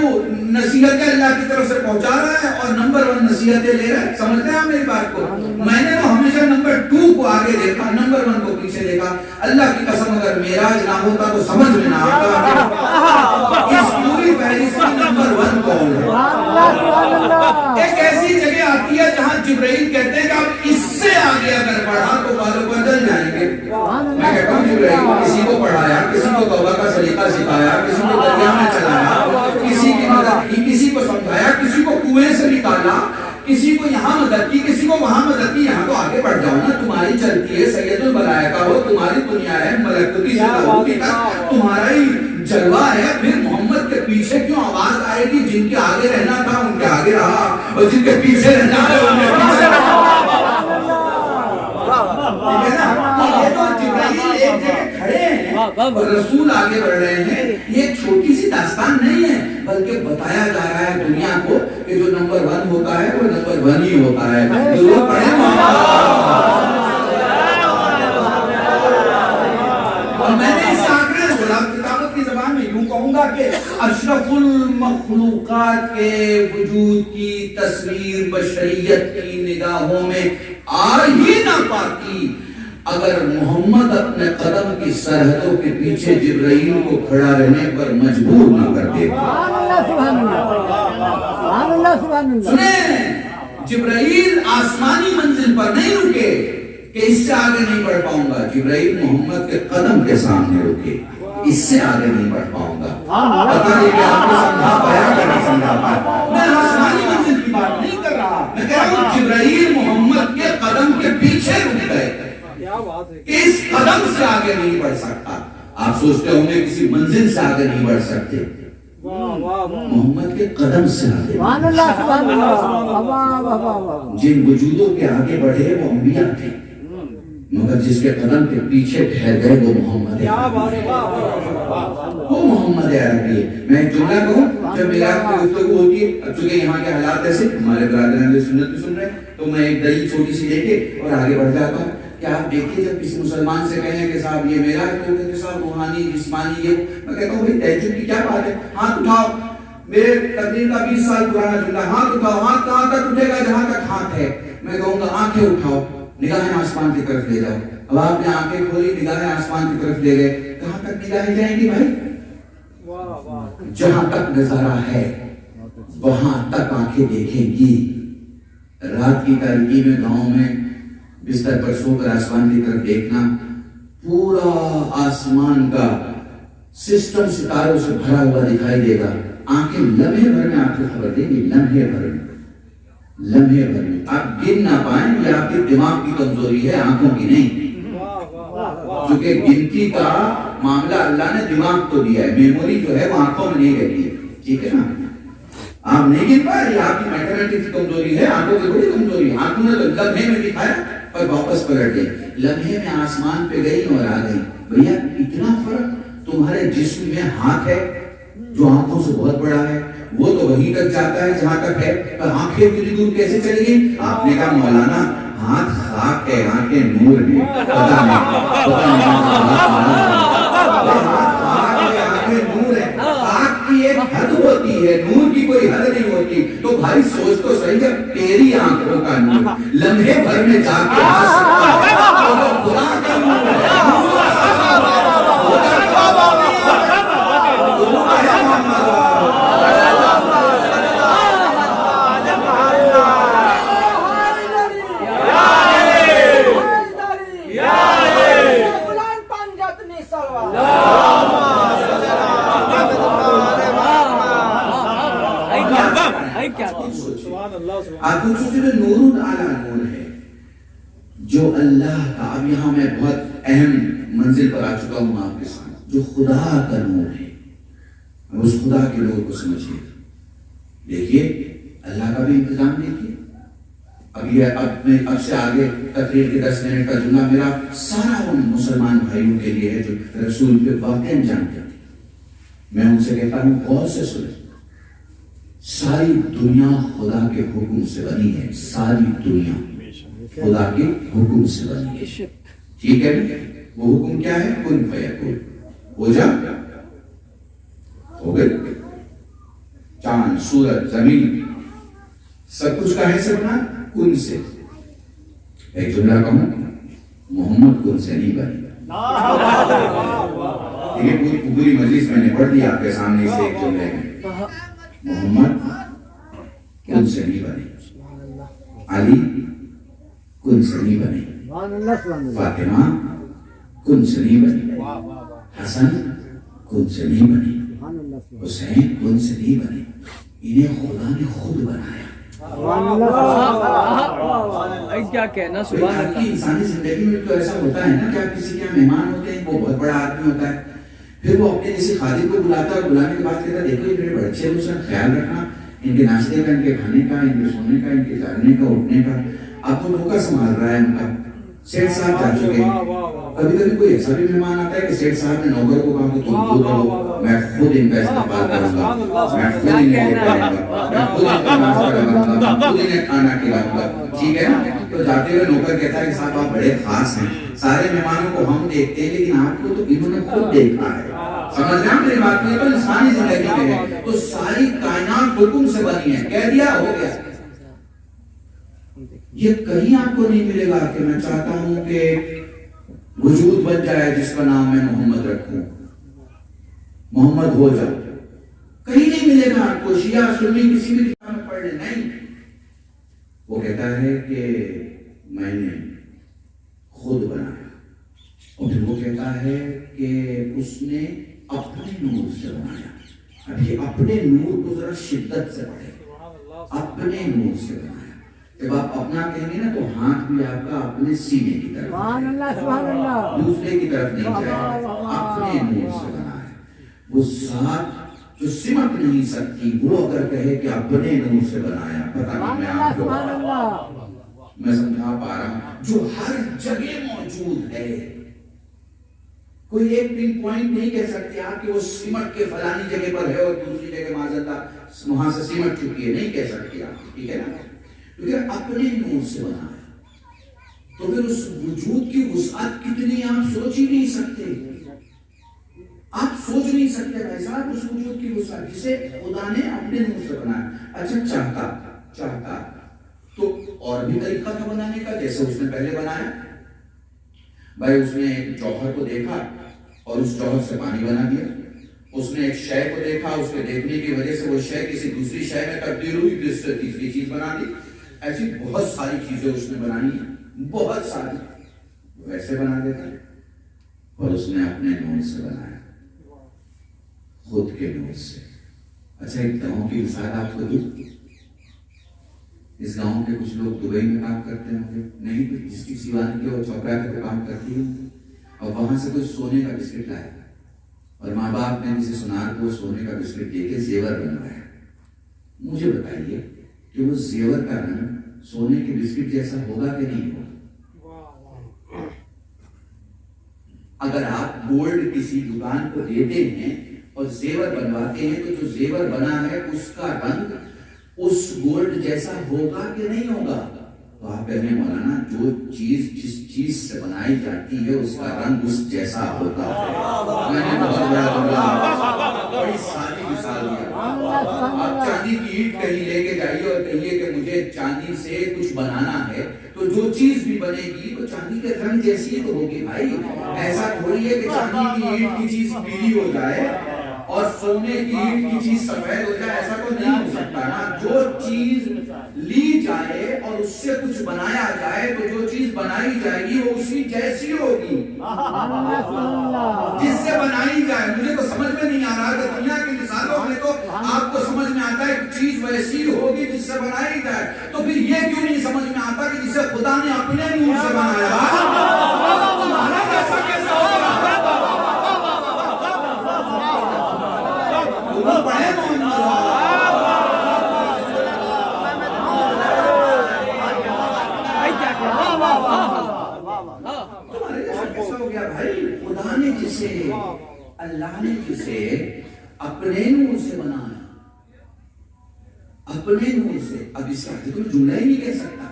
Speaker 1: نصیحتیں اللہ کی طرف سے پہنچا رہا ہے اور نمبر 1 نصیحتیں لے رہا ہے. سمجھتے ہیں آپ میری بات کو؟ میں نے تو ہمیشہ نمبر 2 کو آگے دیکھا، نمبر 1 کو پیچھے دیکھا. اللہ کی قسم اگر معراج نہ ہوتا تو سمجھ میں نہ آتا اس پوری فہرست میں نمبر 1 کون ہے. ایک ایسی جگہ آتی ہے جہاں جبرائیل کہتے ہیں کہ آپ اس سے آگے اگر بڑھا تو بالوں پر جل جائیں گے. میں کہتا ہوں جبرائیل کسی کو پڑھایا، کسی کو توبہ کا سلیقہ سکھایا، کسی کو دریا میں چلایا، کسی کی مدد کی، کسی کو سمجھایا، کسی کو کنویں سے نکالا، کسی کو یہاں مدد کی، کسی کو وہاں مدد کی. یہاں تو آگے بڑھ جاؤ نا، تمہاری چلتی ہے سید الملائکہ ہو، تمہاری دنیا ہے ملکوتی سے لاہوتی کا، تمہارا ہی جلوہ ہے. پھر محمد کے پیچھے کیوں آواز آئے گی؟ جن کے آگے رہنا تھا ان کے آگے رہا اور جن کے پیچھے رہنا تھا ان کے پیچھے رہا. یہ تو جبرائیل ایک جگہ کھڑے ہیں اور رسول آگے بڑھ رہے ہیں. یہ ایک چھوٹی سی داستان نہیں ہے، بلکہ بتایا جا رہا ہے دنیا کو کہ جو نمبر 1 ہوتا ہے وہ نمبر 1 ہی ہوتا ہے. ضرور پڑھیں. اور میں نے اس آنکڑے غلام کتابت کی زبان میں یوں کہوں گا کہ اشرف المخلوقات کے وجود کی تصویر بشریت کی نگاہوں میں آ ہی نہ پاتی اگر محمد اپنے قدم کی سرحدوں کے پیچھے جبرائیل کو کھڑا رہنے پر مجبور نہ کر دے. سنیں، جبرائیل آسمانی منزل پر نہیں رکے کہ اس سے آگے نہیں بڑھ پاؤں گا. جبرائیل محمد کے قدم کے سامنے رکے، اس سے آگے نہیں بڑھ پاؤں گا. پتہ نہیں کہ آپ کو سمجھا پایا کہ نہیں سمجھا پایا. میں آسمانی منزل کی بات نہیں کر رہا، میں کہہ رہا ہوں جبرائیل محمد کے قدم کے پیچھے رک گئے، اس قدم سے آگے نہیں بڑھ سکتا. آپ سوچتے ہوں گے کسی منزل سے آگے نہیں بڑھ سکتے، محمد کے قدم سے آگے. جن وجودوں کے آگے بڑھے وہ انبیاء تھے. مگر جس کے قدم کے پیچھے ٹھہر گئے وہ محمد ہے، وہ محمد عربی ہے۔ میں ایک جملہ کہوں، جب میلاد کی گفتگو ہوتی ہے، اب چونکہ یہاں کے حالات ایسے ہمارے برادران سنت بھی سن رہے ہیں، تو میں ایک دلیل چھوٹی سی لے کے اور آگے بڑھ جاتا ہوں کہ آپ دیکھیے جب کسی مسلمان سے کہیں کہ صاحب یہ میرا ہے، تو کہتے ہیں صاحب روحانی جسمانی یہ، میں کہتا ہوں بھائی تہجد کی کیا بات ہے، ہاتھ اٹھاؤ، میرے تقریر کا 20 سال پرانا جملہ، ہاتھ اٹھاؤ، ہاتھ کہاں تک اٹھے گا جہاں تک ہاتھ ہے، میں کہوں گا آنکھیں اٹھاؤ، نگاہیں آسمان کی طرف لے جاؤ۔ اب آپ نے آنکھیں کھولی، نگاہیں آسمان کی طرف لے گئے، کہاں تک نگاہیں جائیں گی بھائی؟ جہاں تک نظارہ ہے وہاں تک آنکھیں دیکھیں گی۔ رات کی تاریکی میں گاؤں میں بستر پر سو کر آسمان کی طرف دیکھنا، پورا آسمان کا سسٹم ستاروں سے بھرا ہوا دکھائی دے گا، آنکھیں لمحے بھر میں آپ کو خبر دیں گی، لمحے بھر میں، لمحے بھر میں آپ گن نہ پائیں، یہ آپ کے دماغ کی کمزوری ہے، آنکھوں کی نہیں، کیونکہ گنتی کا معاملہ اللہ نے دماغ کو دیا ہے، میموری جو ہے وہ آنکھوں میں نہیں رہتی ہے، ٹھیک ہے نا؟ آپ نہیں گن پائے، یہ آپ کی میتھمیٹکس کی کمزوری ہے، آنکھوں کی بڑی کمزوری ہے۔ آنکھوں نے تو لمحے میں دکھایا اور واپس پلٹ گئی، لمحے میں آسمان پہ گئی اور آ گئی۔ بھیا اتنا فرق، تمہارے جسم میں ہاتھ ہے جو آنکھوں سے بہت بڑا ہے، وہ تو وہیں تک جاتا ہے جہاں تک ہے، پر آنکھیں اتنی دور کیسے چلی گئی؟ آپ نے کہا مولانا ہاتھ خاک ہے، آنکھیں نور ہیں، پتہ نہیں آنکھیں نور ہیں، خاک کی ایک حد ہوتی ہے، نور کی کوئی حد نہیں ہوتی۔ تو بھائی سوچ تو صحیح، جب تیری آنکھوں کا نور لمحے بھر میں جا کے آ سکتا ہے تو خدا کا نور ہے۔ آپ کو سوچے تو نور اعلیٰ نور ہے جو اللہ کا، اب یہاں میں بہت اہم منزل پر آ چکا ہوں آپ کے ساتھ، جو خدا کا نور ہے، اس خدا کے نور کو سمجھیے۔ دیکھیے اللہ کا بھی انتظام دیکھیے، اب سے آگے تقریر کے 10 منٹ کا جملہ میرا سارا ان مسلمان بھائیوں کے لیے ہے جو رسول پہ واقعاً جانتے ہیں، میں ان سے کہتا ہوں غور سے سنیں، ساری دنیا خدا کے حکم سے بنی ہے، ساری دنیا خدا کے حکم سے بنی ہے، ٹھیک ہے؟ وہ حکم کیا ہے؟ کن فیکون، ہو جا، ہو گئے۔ چاند، سورج، زمین، سب کچھ کہاں سے بنا؟ کن سے۔ ایک جملہ کہوں، محمد کن سے نہیں بنی۔ یہ پوری مجلس میں نے پڑھ دی آپ کے سامنے سے ایک جملے میں، محمد کن سے نہیں بنے، علی کن سے نہیں بنے، فاطمہ کن سے نہیں بنے، حسن کن سے نہیں بنے، حسین کن سے نہیں بنے، انہیں خدا نے خود بنایا۔
Speaker 3: کیا کہنا سبحان اللہ۔
Speaker 1: آپ کی انسانی زندگی میں تو ایسا ہوتا ہے نا کہ آپ کسی کے یہاں مہمان ہوتے ہیں، وہ بہت بڑا آدمی ہوتا ہے، پھر وہ اپنے کسی خادم کو بلاتا ہے اور بلانے کے بعد کہتا ہے دیکھو یہ میرے بچے ہیں، اس کا خیال رکھنا، ان کے ناشتے کا، ان کے کھانے کا، ان کے سونے کا، ان کے جاگنے کا، اٹھنے کا، آپ کو نوکر سنبھال رہا ہے ان کا۔ سیٹ صاحب جا چکے ہیں، کبھی کبھی کوئی ایسا بھی مہمان آتا ہے کہ سیٹ صاحب نے نوکر کو کہا کہ تم دور رہو، میں خود ان کا استقبال کروں گا، میں خود انہیں لے کر آؤں گا، میں خود ان کا ناشتہ کرواؤں گا، میں خود انہیں کھانا کھلاؤں گا، ٹھیک ہے نا؟ تو جاتے ہوئے نوکر کہتا ہے کہ صاحب آپ بڑے خاص ہیں، سارے مہمانوں کو ہم دیکھتے ہیں لیکن آپ کو تو انہوں نے خود دیکھا ہے۔ سمجھنا میری بات نہیں، تو انسانی زندگی میں ہے، تو ساری کائنات حکم سے بنی ہے، کہہ دیا ہو گیا۔ یہ کہیں آپ کو نہیں ملے گا کہ میں چاہتا ہوں کہ وجود بن جائے جس کا نام میں محمد رکھوں، محمد ہو جاؤ، کہیں نہیں ملے گا آپ کو، شیعہ سنی کسی بھی کتاب میں پڑھ لیں، نہیں۔ وہ کہتا ہے کہ میں نے خود بنایا، اور پھر وہ کہتا ہے کہ اس نے اپنے نور سے بنایا۔ اب یہ اپنے نور کو ذرا شدت سے پڑھے، اپنے نور سے بنایا۔ جب آپ اپنا کہیں گے نا تو ہاتھ بھی آپ کا اپنے سینے کی طرف،
Speaker 2: سبحان اللہ، سبحان اللہ،
Speaker 1: دوسرے کی طرف نہیں جائے، اپنے نور سے بنایا۔ وہ ذات جو سمٹ نہیں سکتی، وہ اگر کہے کہ اپنے نور سے بنایا، پتہ نہیں میں آپ کو میں سمجھا پا رہا ہوں، جو ہر جگہ موجود ہے. کوئی ایک پن پوائنٹ نہیں کہہ سکتے آپ کہ وہ سمٹ کے فلانی جگہ پر ہے اور دوسری جگہ معذرت وہاں سے سمٹ چکی ہے، نہیں کہہ سکتے آپ، ٹھیک ہے نا؟ کیونکہ اپنے نور سے بنا ہے، تو پھر اس وجود کی وسعت کتنی آپ سوچ ہی نہیں سکتے. آپ سوچ نہیں سکتے بھائی صاحب اس وجود کی وسعت جسے خدا نے اپنے نور سے بنایا. اچھا چاہتا تو اور بھی طریقہ تھا بنانے کا، جیسے اس نے پہلے بنایا. بھائی اس نے ایک جوہر کو دیکھا اور اس جوہر سے پانی بنا دیا. اس نے ایک شے کو دیکھا، اس کے دیکھنے کی وجہ سے وہ شے کسی دوسری شے میں تبدیل ہوئی، پھر اس سے تیسری چیز بنا دی. ایسی بہت ساری چیزیں اس نے بنانی ہیں، بہت ساری. ویسے بنا دیتا ہے، اور اس نے اپنے نور سے بنایا، خود کے نور سے. اچھا ایک گاؤں کی مثال آپ کو دوں. اس گاؤں کے کچھ لوگ دبئی میں کام کرتے ہوں گے، نہیں تو جس کی سیوان کی اور چوپڑا کا کام کرتی ہے، اور وہاں سے کوئی سونے کا بسکٹ لایا اور ماں باپ نے کسی سونار کو سونے کا بسکٹ دے کے زیور بنوایا. مجھے بتائیے کہ وہ زیور کا رنگ سونے کے بسکٹ جیسا ہوگا کہ نہیں ہوگا؟ اگر آپ گولڈ کسی دکان کو دیتے ہیں اور زیور بنواتے ہیں تو جو زیور بنا ہے اس کا رنگ اس گولڈ جیسا ہوگا کہ نہیں ہوگا؟ تو آپ کہنے مولانا جو چیز جس چیز سے بنائی جاتی ہے اس کا رنگ اس جیسا ہوتا ہے. میں نے بڑی سادی مثال دیا. آپ چاندی کی اینٹ کہیں لے کے جائیے اور کہیے کہ مجھے چاندی سے کچھ بنانا ہے، تو جو چیز بھی بنے گی وہ چاندی کے رنگ جیسی تو ہوگی. بھائی ایسا تھوڑی ہے کہ چاندی کی اینٹ کی چیز پیلی ہو جائے اور سونے کی اینٹ کی چیز سفید ہو جائے، ایسا تو نہیں ہو سکتا نا. جو چیز لی جائے اور اس سے کچھ بنایا جائے تو جو چیز بنائی جائے گی وہ اسی جیسی ہوگی جس سے بنائی جائے. مجھے تو سمجھ میں نہیں آ رہا کہ دنیا کی مثالوں میں تو آپ کو سمجھ میں آتا ہے کہ چیز ویسی ہوگی جس سے بنائی جائے، تو پھر یہ کیوں نہیں سمجھ میں آتا کہ جسے خدا نے اپنے نور سے بنایا ایسا کیسے ہوگا؟ پڑھے بھائی. خدا نے جسے اللہ نے جسے اپنے نور سے بنایا، اپنے نور سے. اب اس کا تو جملہ ہی نہیں کہہ سکتا،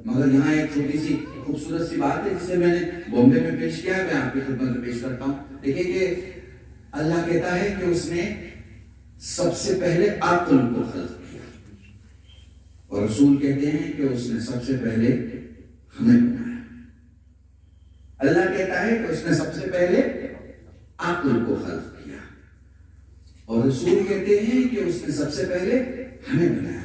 Speaker 1: مگر یہاں ایک چھوٹی سی خوبصورت سی بات ہے جسے میں نے بامبے میں پیش کیا، میں آپ کی خدمت میں پیش کرتا ہوں. دیکھیں کہ اللہ کہتا ہے کہ اس نے سب سے پہلے عقل کو خلق کیا، اور رسول کہتے ہیں کہ اس نے سب سے پہلے ہمیں بنایا. اللہ کہتا ہے کہ اس نے سب سے پہلے عقل کو خلق کیا، اور رسول کہتے ہیں کہ اس نے سب سے پہلے ہمیں بنایا.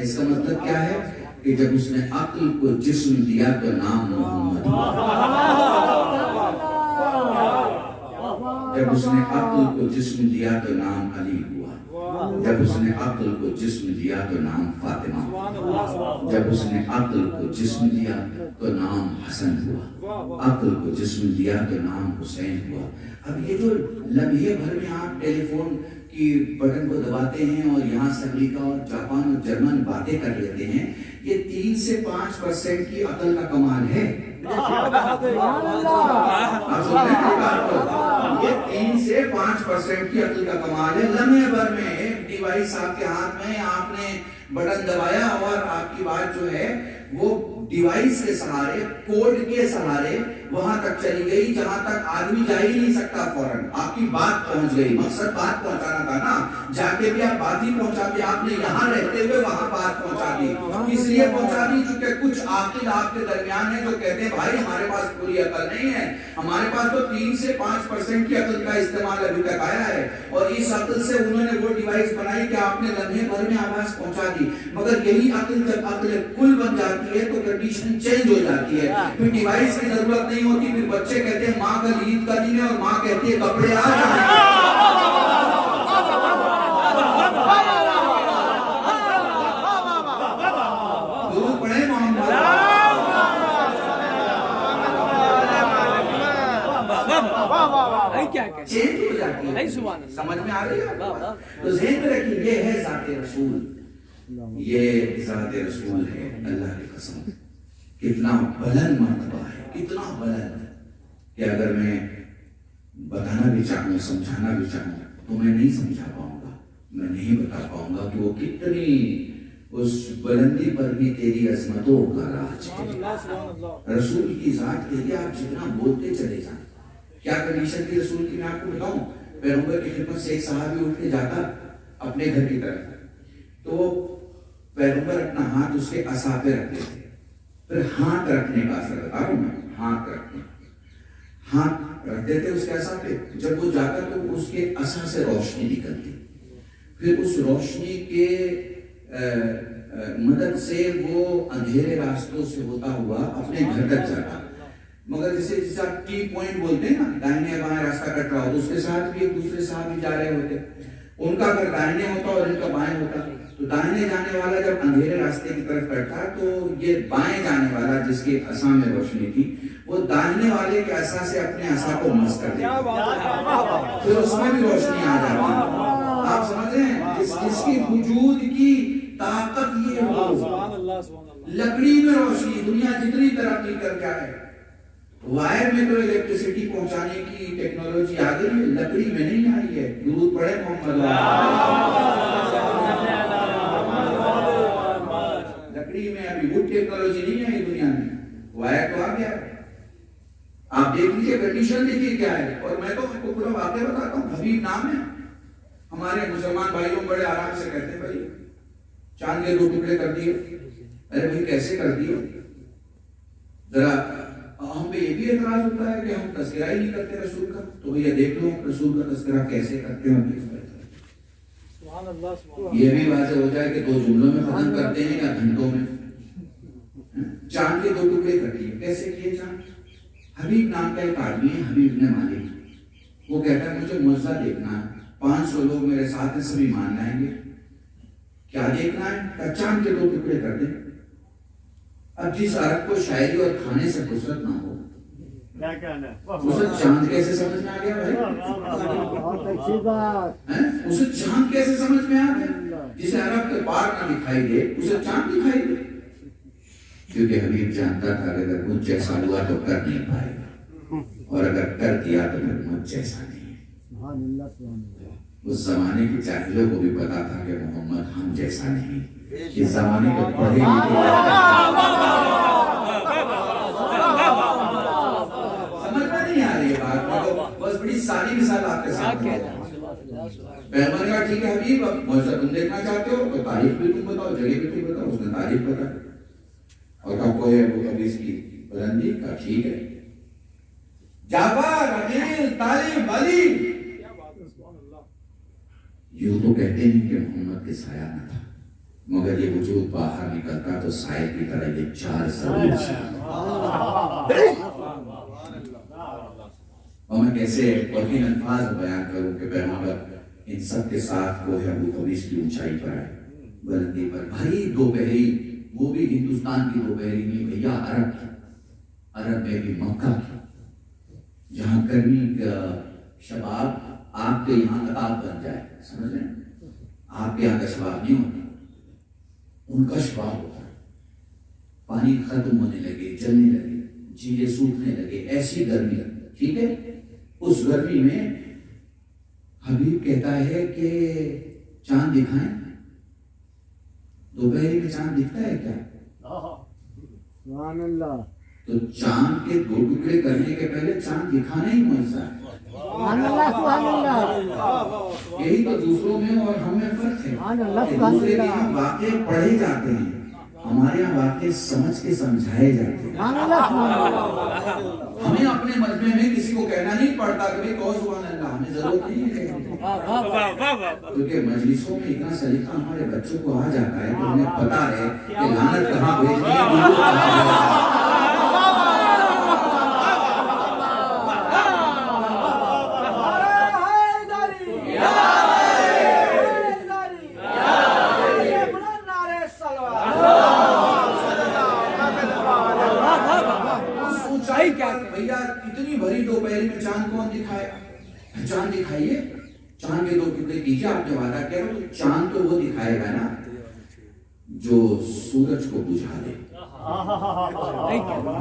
Speaker 1: اس کا مطلب کیا ہے کہ جب اس نے عقل کو جسم دیا تو نام محمد ہوا، جب اس نے عقل کو جسم دیا تو نام علی ہوا، جب اس نے عقل کو جسم دیا تو نام فاطمہ ہوا، جب اس نے عقل کو جسم دیا تو نام حسن ہوا، عقل کو جسم دیا تو نام حسین ہوا. اب یہ جو لمحے بھر میں آپ ٹیلی فون کی بٹن کو دباتے ہیں اور یہاں سے امریکہ اور جاپان اور جرمن باتیں کر لیتے ہیں، یہ 3 سے 5% کی عقل کا کمال ہے. یہ 3 سے 5% کی عقل کا کمال ہے. لمحے بھر میں ایک ڈیوائس آپ کے ہاتھ میں، آپ نے بٹن دبایا اور آپ کی بات جو ہے وہ ڈیوائس کے سہارے، کوڈ کے سہارے وہاں تک چلی گئی جہاں تک آدمی جا ہی نہیں سکتا. فوراً آپ کی بات پہنچ گئی. مقصد بات پہنچانا تھا نا، جا کے بھی آپ بات ہی پہنچاتے، آپ نے یہاں رہتے ہوئے وہاں بات پہنچا دی. اس لیے پہنچا دی چونکہ کچھ عاقل آپ کے درمیان ہے جو کہتے ہیں بھائی ہمارے پاس پوری عقل نہیں ہے، ہمارے پاس تو 3 سے 5% کی عقل کا استعمال ابھی تک آیا ہے، اور اس عقل سے انہوں نے وہ ڈیوائس بنائی کہ آپ نے لمحے بھر میں آواز پہنچا دی. مگر یہی عقل جب عقل کل بن جاتی ہے تو کنڈیشن چینج ہو جاتی ہے. پھر ڈیوائس کی ضرورت نہیں ہوتی. پھر بچے کہتے ہیں ماں کا عید کا دن ہے اور ماں کہتی ہے کپڑے آ جائیں. درود پڑھیں محمد. چینج ہو جاتی ہے. سمجھ میں آ رہی ہے؟ تو ذہن میں رکھیے یہ ہے ذات رسول، یہ ذات رسول ہے. اللہ کی قسم کتنا بلند مرتبہ ہے، کتنا بلند ہے کہ اگر میں بتانا بھی چاہوں، سمجھانا بھی چاہوں تو میں نہیں سمجھا پاؤں گا، میں نہیں بتا پاؤں گا کہ وہ کتنی اس بلندی پر بھی تیری عظمتوں کا راج ہے۔ رسول کی ذات کے لیے آپ جتنا بولتے چلے جائیں۔ کیا کنڈیشن تھی رسول کی میں آپ کو بتاؤں؟ پیغمبر کی خدمت سے ایک صحابی اٹھ کے جاتا اپنے گھر کی طرف، تو پیغمبر اپنا ہاتھ اس کے عصا پہ رکھتے تھے، پھر ہاتھ رکھنے کا اثر بتا رہا ہوں میں، ہاتھ رکھتے تھے اس کے عصا پہ، جب وہ جاتا تو اس کے عصا سے روشنی نکلتی، پھر اس روشنی کے مدد سے وہ اندھیرے راستوں سے ہوتا ہوا اپنے گھر تک جاتا۔ مگر جسے آپ ٹی پوائنٹ بولتے ہیں نا، دائیں بائیں راستہ کٹ رہا ہو تو اس کے ساتھ بھی ایک دوسرے صحابی جا رہے ہوتے، ان کا اگر دائیں ہوتا اور ان کا بائیں ہوتا تو دائیں جانے والا جب اندھیرے راستے کی طرف کرتا تو یہ بائیں جانے والا جس کے عصا میں روشنی تھی وہ دائیں والے کے عصا سے اپنے عصا کو مس کر دیتا، پھر اس میں بھی روشنی آ جاتی۔ آپ سمجھ رہے ہیں اس کی وجود کی طاقت یہ ہو، لکڑی میں روشنی، دنیا جتنی ترقی کر کے آئے، وائر میں تو الیکٹریسٹی پہنچانے کی ٹیکنالوجی آ گئی ہے، لکڑی میں نہیں آئی ہے۔ درود پڑھے محمد، لکڑی میں ابھی وڈ ٹیکنالوجی نہیں آئی دنیا میں، وائر تو آ گیا۔ آپ دیکھ لیجیے کنڈیشن دیکھیے کیا ہے، اور میں تو آپ کو پورا واقعہ بتاتا ہوں۔ حبیب نام ہے، ہمارے مسلمان بھائیوں بڑے آرام سے کہتے ہیں بھائی چاند کے 2 ٹکڑے کر دیے۔ ارے بھائی کیسے کر دیے؟ ذرا ہم پہ یہ بھی اعتراض ہوتا ہے کہ ہم تذکرہ ہی نہیں کرتے رسول کا، تو بھیا دیکھ لو رسول کا تذکرہ کیسے کرتے ہیں۔ یہ بھی واضح ہو جائے کہ 2 جملوں میں ختم کرتے ہیں یا گھنٹوں میں۔ چاند کے 2 ٹکڑے کر دیے، کیسے کیے چاند؟ حبیب نام کا ایک آدمی ہے، حبیب نے مالک، وہ کہتا ہے مجھے معجزہ دیکھنا ہے، 500 لوگ میرے ساتھ ہیں، سبھی مان جائیں گے۔ کیا دیکھنا ہے؟ چاند کے 2 ٹکڑے کر دیں۔ اب جس عرب کو شاعری اور کھانے سے فرصت نہ ہو، اسے چاند کیسے سمجھ میں آ گیا بھائی؟ اسے چاند کیسے سمجھ میں آ گیا؟ جسے عرب کے پار نہ دکھائی دے اسے چاند دکھائی دے، کیونکہ حبیب جانتا تھا کہ اگر مجھ جیسا ہوا تو کر نہیں پائے گا، اور اگر کر دیا تو پھر مجھ جیسا نہیں۔ اس زمانے کے جاہلوں کو بھی پتا تھا کہ محمد ہم جیسا نہیں، اس زمانے کے پڑھے لکھے سمجھ میں نہیں آ رہی ہے بات، بس بڑی ساری مثال آپ کے ساتھ۔ پیغمبر نے کہا ٹھیک ہے حبیب، اب معجزہ تم دیکھنا چاہتے ہو تو تاریخ بھی تم بتاؤ، جگہ بھی تم بتاؤ۔ اس نے تاریخ بتا اور کہا کوئی ابھی اس کی بلندی کا ٹھیک ہے، جعفر، عقیل، طالب، علی، یوں تو کہتے ہیں کہ محمد کے سایہ نہ تھا، مگر یہ وجود باہر نکلتا تو سائے کی طرح یہ 4 ضرور تھا۔ اور میں کیسے قرآن الفاظ بیان کروں کہ پیغمبر ان سب کے ساتھ وہ ہے ابو قبیس کی اونچائی پر ہے، بلندی پر۔ بھائی 2 پہری، وہ بھی ہندوستان کی 2 پہری نہیں بھیا، عرب کی، عرب میں بھی مکہ کی، جہاں گرمی کا شباب آپ کے یہاں عطاب بن جائے، سمجھ رہے ہیں؟ آپ کے یہاں کا شباب نہیں ہوتا، ان کا شباب ہوتا ہے۔ پانی ختم ہونے لگے، جلنے لگے، جیلے سوکھنے لگے، ایسی گرمی، ٹھیک ہے؟ اس گرمی میں حبیب کہتا ہے کہ چاند دکھائیں۔ دوپہر میں چاند دکھتا ہے کیا؟
Speaker 2: سبحان اللہ۔
Speaker 1: تو چاند کے 2 ٹکڑے کرنے کے پہلے چاند دکھانا ہی معجزہ ہے۔
Speaker 2: سبحان اللہ، سبحان اللہ۔
Speaker 1: یہی تو دوسروں میں اور ہم میں فرق ہے کہ دوسرے کے یہاں واقعے پڑھے جاتے ہیں، ہمارے یہاں واقعے سمجھ کے سمجھائے جاتے ہیں۔ ہمیں اپنے مجمع میں کسی کو کہنا نہیں پڑتا کہ بھئی کہو سبحان اللہ، ہمیں ضرورت نہیں ہے، کیونکہ مجلسوں میں اتنا سلیقہ ہمارے بچوں کو آ جاتا ہے کہ انہیں پتا ہے کہ لعنت کہاں بھیجنی ہے۔ بھیا اتنی بھری دوپہری میں چاند کون دکھائے؟ چاند دکھائیے، چاند کے 2 ٹکڑے کیجیے، آپ نے وعدہ کیا، تو چاند تو وہ دکھائے گا نا جو سورج کو بجھا دے۔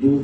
Speaker 1: 2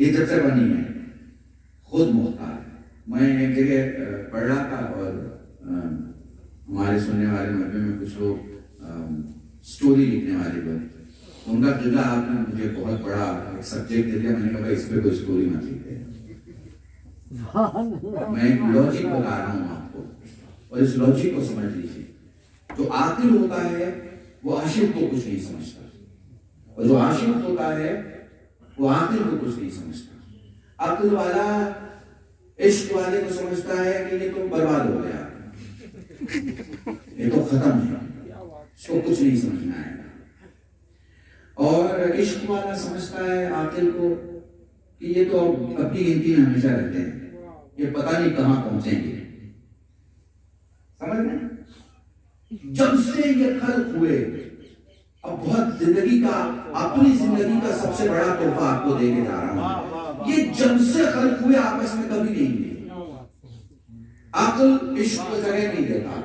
Speaker 1: یہ جب سے بنی ہے خود مختار ہے. میں ایک جگہ پڑھ رہا تھا اور ہمارے سننے والے مربے میں کچھ لوگ سٹوری لکھنے والے لوگ، ان کا قلعہ آپ نے مجھے بہت بڑا ایک سبجیکٹ دے دیا. میں نے کہا اس پہ کوئی سٹوری مت لکھتے، میں ایک لاجک بتا رہا ہوں آپ کو اور اس لاجک کو سمجھ لیجیے. جو عاقل ہوتا ہے وہ عاشق کو کچھ نہیں سمجھتا، اور جو عاشق ہوتا ہے وہ عاقل کو کچھ نہیں سمجھتا. عقل والا عشق والے کو سمجھتا ہے کہ یہ تو برباد ہو گیا، یہ تو ختم ہے، اس کو کچھ نہیں سمجھنا ہے. اور عشق والا سمجھتا ہے عاقل کو کہ یہ تو اپنی گنتی میں ہمیشہ رہتے ہیں، یہ پتہ نہیں کہاں پہنچیں گے. سمجھ میں جب سے یہ خلق ہوئے، اب بہت زندگی کا، اپنی زندگی کا سب سے بڑا تحفہ آپ کو دے کے جا رہا ہوں. یہ جب سے خلق ہوئے آپس میں کبھی نہیں ہوئے. عقل عشق کو جگہ نہیں دیتا،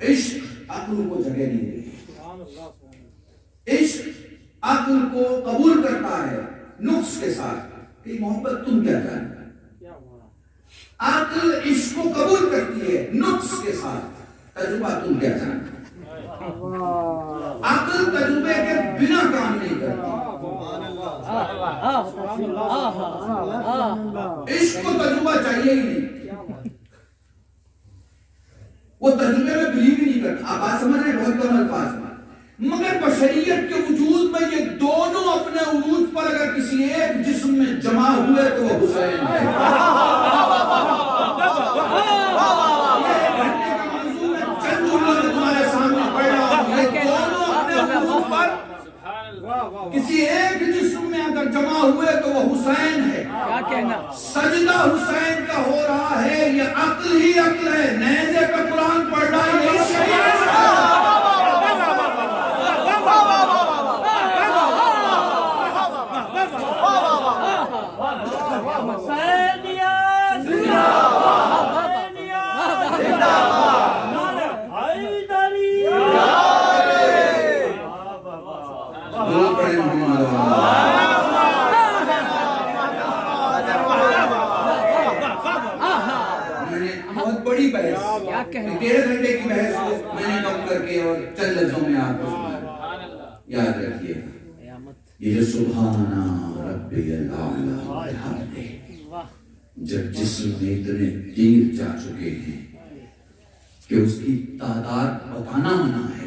Speaker 1: عشق عقل کو جگہ نہیں دیتا. عشق عقل کو قبول کرتا ہے نقص کے ساتھ کہ محبت تم کیا جانتے. عقل عشق کو قبول کرتی ہے نقص کے ساتھ، تجربہ تم کیا جانتے. عقل تجربے کے بنا کام نہیں کرتی. عشق کو تجربہ چاہیے ہی نہیں، وہ تجربے میں بلیو ہی نہیں کرتا. آپ بات سمجھ رہے ہیں؟ بہت کم الفاظ میں، مگر بشریت کے وجود میں یہ دونوں اپنے عروج پر اگر کسی ایک جسم میں جمع ہوئے تو وہ حسین ہے. کسی ایک جسم میں اگر جمع ہوئے تو وہ حسین ہے. سجدہ حسین کا ہو رہا ہے، یہ عقل ہی عقل ہے. نیزے پہ قرآن پڑھ رہا ہے، یہ شریعت ہے. ڈیڑھ گھنٹے کی بحث کو میں نے کم کر کے اور چند لفظوں میں آپ کو سنا. یاد رکھیے یہ جو سبحان ربی الاعلی، جب جسم میں اتنے تیر جا چکے ہیں کہ اس کی تعداد بتانا منع ہے،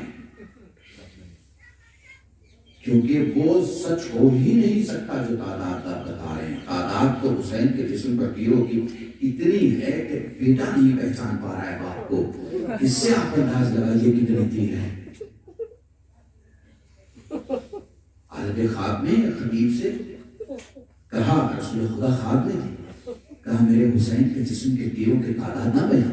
Speaker 1: کیونکہ وہ سچ ہو ہی نہیں سکتا جو تعداد آپ بتا رہے ہیں. تعداد تو حسین کے جسم پر تیروں کی اتنی ہے کہ بیٹا نہیں پہچان پا رہا ہے باپ کو. اس سے آپ انداز لگائیے کتنی تیر ہے. عالم خواب میں خطیب سے کہا، رسول خدا خواب میں تھے، کہا میرے حسین کے جسم کے تیروں کی تعداد نہ بیان.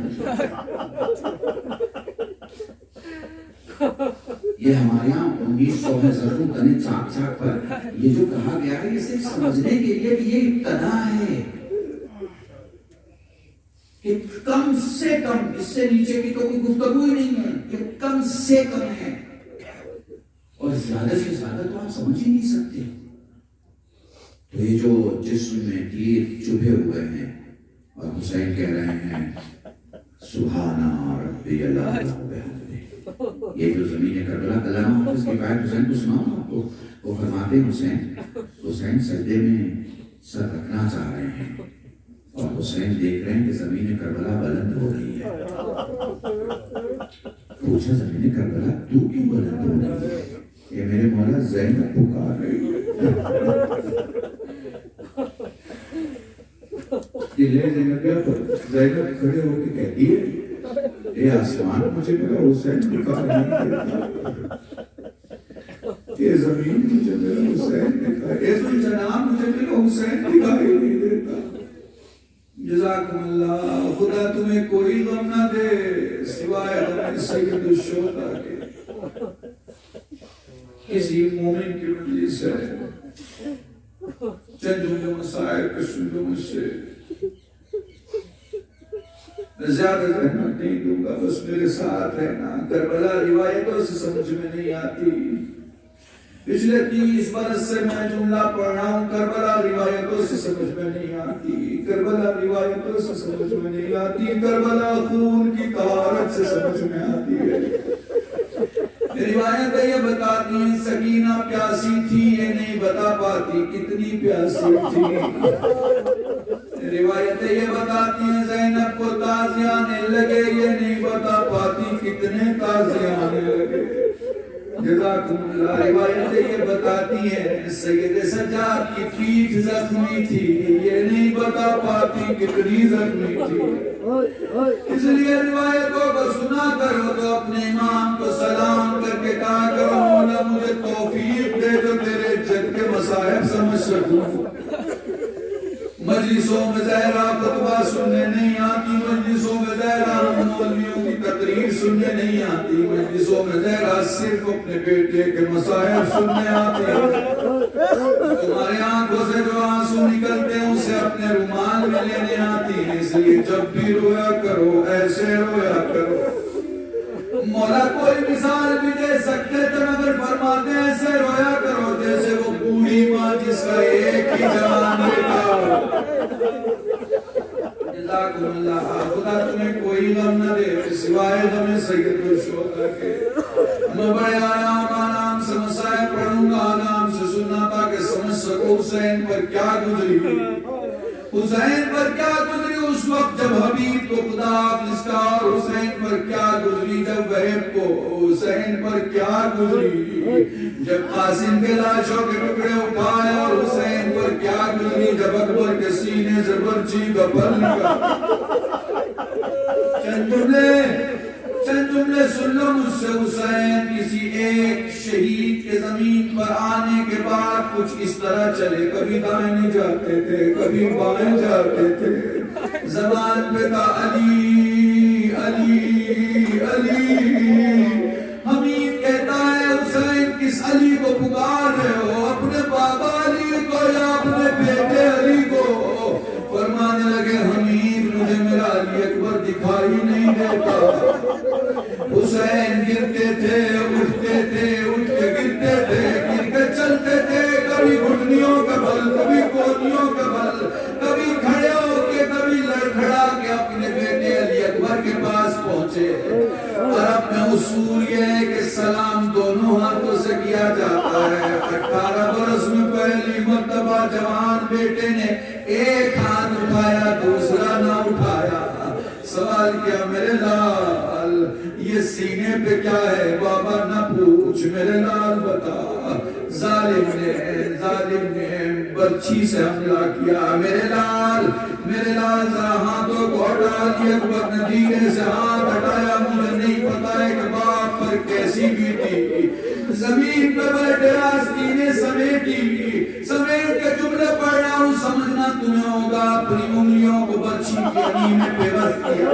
Speaker 1: یہ ہمارے یہاں 1900 میں ضرور تنے چاک چاک پر یہ جو کہا گیا ہے، یہ صرف سمجھنے کے لیے کہ یہ ابتدا ہے کہ کم سے کم، اس سے نیچے کی تو کوئی گفتگو ہی نہیں ہے، یہ کم سے کم ہے، اور زیادہ سے زیادہ تو آپ سمجھ ہی نہیں سکتے. تو یہ جو جسم میں تیر چبھے ہوئے ہیں اور حسین کہہ رہے ہیں سبحان ربی الاعلی، یہ جو زمین کربلا، علامہ حافظ کی بات حسین کو سناؤں آپ کو. وہ فرماتے حسین سجدے میں سر رکھنا چاہ رہے ہیں اور حسین دیکھ رہے ہیں کہ زمین کربلا بلند ہو رہی ہے. پوچھا زمین کربلا تو کیوں بلند ہو رہی ہے؟ یہ میرے مولا زینب پکار رہی ہے. زینب کھڑے ہو کے کہتی ہے اے آسمان مجھے میرا حسین دکھا نہیں دیتا، یہ زمین مجھے میرا حسین دکھا، اے جناب مجھے میرا حسین دکھائی نہیں دیتا. جزاکم اللہ، خدا تمہیں کوئی غم نہ دے سوائے غم سید الشہداء کے. کسی مومن کی مجلس ہے، چند جملے مسائل کے سنو مجھ سے، میں زیادہ زحمت نہیں دوں گا، بس میرے ساتھ رہنا. کربلا روایتوں سے سمجھ میں نہیں آتی، پچھلے 30 برس سے میں جملہ پڑھ رہا ہوں، کربلا روایتوں سے سمجھ میں نہیں آتی، کربلا روایتوں سے سمجھ میں نہیں آتی، کربلا خون کی طہارت سے سمجھ میں آتی ہے۔ روایتیں یہ بتاتی ہیں سکینہ پیاسی تھی، یہ نہیں بتا پاتی کتنی پیاسی تھی۔ روایتیں یہ بتاتی ہیں زینب کو تازیہ آنے لگے، یہ نہیں بتا پاتی کتنے تازیہ آنے لگے۔ جزاکم اللہ۔ روایتیں یہ بتاتی ہیں سید سجاد کی پیٹھ زخمی تھی، یہ نہیں بتا پاتی کتنی زخمی تھی۔ اس لیے روایتوں کو سنا کرو تو اپنے امام کو سلام کر کے کہا کرو مولا مجھے توفیق دے جو تیرے جد کے مصائب سمجھ سکوں۔ مجلسوں میں زہرا خطبہ سننے نہیں آتی، مجلسوں میں زہرا مولویوں کی تقریر سننے نہیں آتی، مجلسوں میں زہرا صرف اپنے بیٹے کے مصائب سننے آتی۔ تمہارے آنکھوں سے جو آنسو نکلتے ہیں اسے اپنے رومال میں لینے آتی ہیں، اس لیے جب بھی رویا کرو ایسے رویا کرو۔ مولا کوئی مثال بھی دے سکتے تھے مگر فرماتے ہیں ایسے رویا کرو جیسے وہ بوڑھی ماں جس کا ایک ہی جوان بیٹا ہو۔ جزاکم اللہ۔ خدا تمہیں کوئی غم نہ دے سوائے غم سید الشہداء کے۔ میں بڑے آیام آرام سے مسائل پڑھوں گا، آرام سے سننا تاکہ سمجھ سکو حسین پر کیا گزری، حسین پر کیا گزری اس وقت جب حبیب کو خدا حافظ کا، اور حسین پر کیا گزری جب وہب کو، حسین پر کیا گزری جب قاسم کے لاشوں کے ٹکڑے اٹھائے، اور حسین پر کیا گزری جب اکبر کے سینے سے برچی کا پھل نکلا۔ چند جملے سن لو مجھ سے۔ حسین کسی ایک شہید کے زمین پر آنے کے بعد کچھ اس طرح چلے، کبھی دائیں جاتے تھے کبھی بائیں جاتے تھے، زبان پہ تھا علی علی علی۔ حمید کہتا ہے حسین کس علی کو پکار رہے ہو، اپنے بابا علی کو یا اپنے بیٹے علی کو؟ فرمانے لگے حمید مجھے میرا علی اکبر دکھائی نہیں دیتا۔ حسین گرتے تھے اٹھتے تھے، اٹھ کے گرتے تھے گر کے چلتے تھے، کبھی گھٹنیوں کا بل کبھی کونیوں کا بل، کبھی کھڑے ہو کے کبھی لڑکھڑا کے اپنے بیٹے علی اکبر کے پاس پہنچے۔ عرب میں اصول یہ ہے کہ سلام دونوں ہاتھوں سے کیا جاتا ہے۔ 18 برس میں پہلی مرتبہ جوان بیٹے نے ایک ہاتھ اٹھایا دوسرا نہ اٹھایا۔ سوال کیا میرے لال یہ سینے پہ کیا ہے؟ بابا نہ پوچھ میرے لال بتا۔ ظالم نے برچھی سے حملہ کیا، میرے لال ذرا ہاتھوں کو ہٹا لیا۔ اکبر نے دھیرے سے ہاتھ ہٹایا، مجھے نہیں پتا ہے کہ باپ پر کیسی بیتی۔ زمین پہ بیٹھے آستینیں سمیٹ کے جملے پڑھ رہا ہوں، سمجھنا تمہیں ہوگا۔ اپنی انگلیوں کو برچھی کی علی میں پیوست کیا۔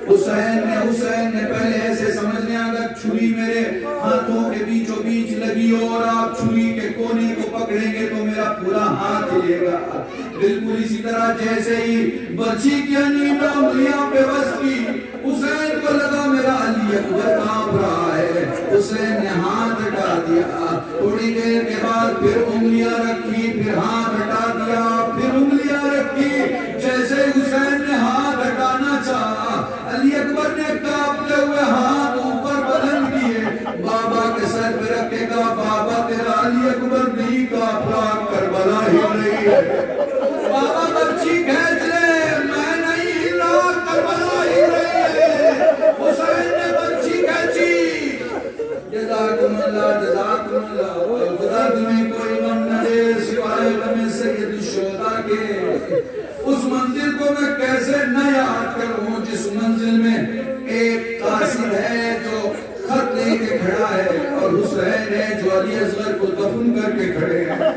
Speaker 1: حسین نے پہلے ایسے سمجھنے اگر چھری میرے ہاتھوں کے بیچوں بیچ لگی اور آپ چھری کے کونے کو پکڑیں گے تو میرا پورا ہاتھ ہلے گا۔ بالکل اسی طرح جیسے ہی برچھی کی علی میں انگلیاں پیوست کی، حسین کو لگا میرا علی اکبر کانپ رہا ہے۔ حسین نے ہاتھ ہٹا دیا، تھوڑی دیر کے بعد پھر انگلیاں رکھی، پھر ہاتھ ہٹا دیا، پھر انگلیاں رکھی۔ جیسے حسین نے ہاتھ ہٹانا چاہا، علی اکبر نے کانپتے ہوئے ہاتھ اوپر بلند کیے، بابا کے سر پہ رکھے گا بابا تیرا علی اکبر نہیں کانپ رہا، کربلا ہل رہی ہے۔ بابا برچھی کھینچ لے، میں نہیں ہل رہا، کربلا ہل رہی ہے۔ حسین نے برچھی کھینچی۔ جزاکم اللہ۔ خدا تمہیں کوئی غم نہ دے سوائے غم سید الشہداء کے۔ اس منزل کو میں کیسے نہ یاد کروں جس منزل میں ایک قاصد ہے جو خط لے کے کھڑا ہے اور حسین ہے جو علی اصغر کو دفن کر کے کھڑے ہیں۔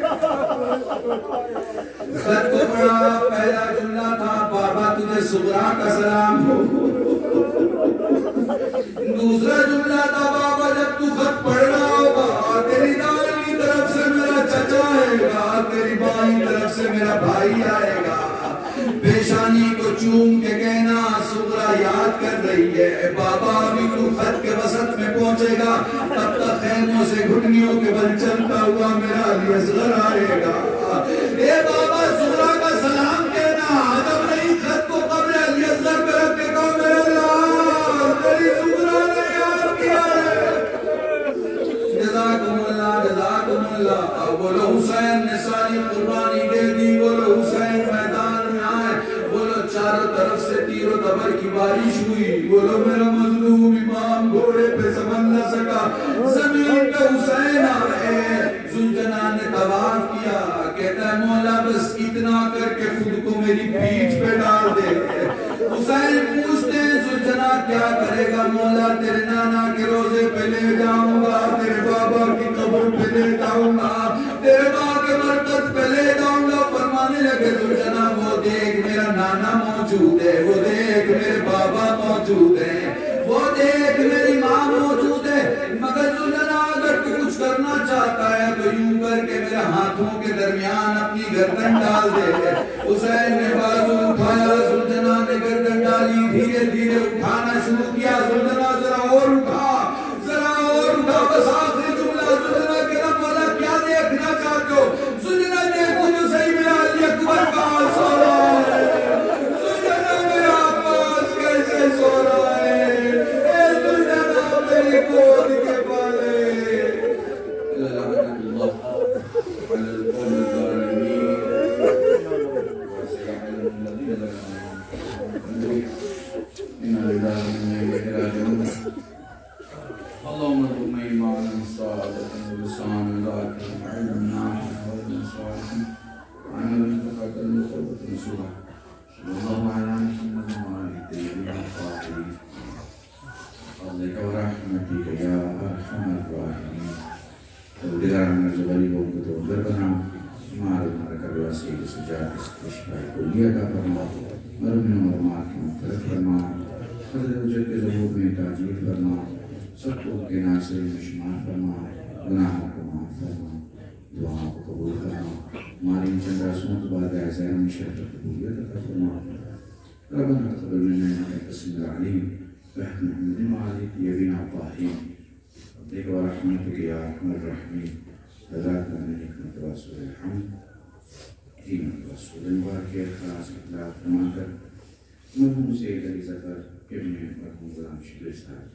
Speaker 1: خط کو پڑھا، پہلا جملہ تھا بابا تجھے صغرا کا سلام ہو۔ دوسرا جملہ تھا بابا جب تو خط پڑھ رہا ہوگا تیری دائیں طرف سے میرا چچا آئے گا، تیری بائیں طرف سے میرا بھائی آئے گا۔ پیشانی کو چوم کے کہنا صغرا یاد بات کر رہی ہے بابا ابھی تو خط کے وسط میں پہنچے گا تب تک خیموں سے گھٹنیوں کے بل چلتا ہوا میرا علی اصغر آئے گا اے بابا زہرا کا سلام کہنا ادب نہیں خط کو قبر علی اصغر پہ رکھ کے کہو میرے لال میری زہرا نے یاد کیا ہے جزاکم اللہ بولو حسین نے ساری قربانی دے دی بولو حسین میدان میں آئے بولو چاروں طرف سے تیر و تبر کی بارش ہوئی بولو میرا مظلوم امام گھوڑے پہ سنبھل نہ سکا زمین پہ حسین آئے ذوالجلال نے طواف کیا کہتا ہے مولا بس اتنا کر کے خود کو میری پیٹھ پہ ڈال دے حسین پوچھتے ہیں ذوالجلال کیا کرے گا مولا تیرے نانا کے روزے پہ لے جاؤں گا تیرے بابا کی قبر پہ لے جاؤں گا تیرے ماں کے مرکز پہ لے جاؤں گا فرمانے لگے ذوالجلال وہ دیکھ میرا نانا موجود ہے وہ دیکھ میرے بابا موجود ہے وہ دیکھ میری ماں موجود ہے مگر ذوالجلال اگر تو کچھ کرنا چاہتا ہے تو یوں کر کے میرے ہاتھوں کے درمیان اپنی گردن ڈال دے حسین نے بازو اٹھایا ذوالجلال نے گردن ڈالی دھیرے دھیرے اٹھانا شروع کیا ذوالجلال ذرا اور اٹھا بس آخری جملہ ذوالجلال کہنا مولا کیا دیکھنا چاہتے ہو ذوالجلال دیکھو جو صحیح میرا علی اکبر کہاں سو رہا ہے ذوالجلال میرا عباس کیسے سو رہا ہے اے ذوالجلال میری گود کے بالے لعنت اللہ علی القوم الظالمین وسيعلم الذين لا يعلمون إنا لله وإنا إليه راجعون اللهم ارزقنا إيمانا صادقا ولسانا ذاكرا وعلما نافعا وعلما صالحا وعملا متقبلا وتوبة نصوحا صلى الله على محمد وعلى آله الطيبين الطاهرين بفضلك ورحمتك يا أرحم الراحمين تقدر عنا جبالي وقت ربنا مارك الواسع سجاد استشفاء كلية فرما مرمنا مرمات مغفرت فرما فضل وجہ کے ظہور میں تاجیل فرما سب کو کے ناصر میں شمار فرما گناہوں کو معاف فرما دعا کو قبول فرما ہماری چند رسموں کے بعد ایسا ہمیں شرط قبولیت عطا فرما ربنا تقبل منا انك السميع العليم واحمد محمد وعلى طيبين الطاهرين بفضلك ورحمتك يا ارحم الراحمين جزاك الله نعمة رسول الحمد دين رسول المبارك اخلاص اطلاع فرما کر مرحوم سید علی ظفر ابن مرحوم غلام شبیر صاحب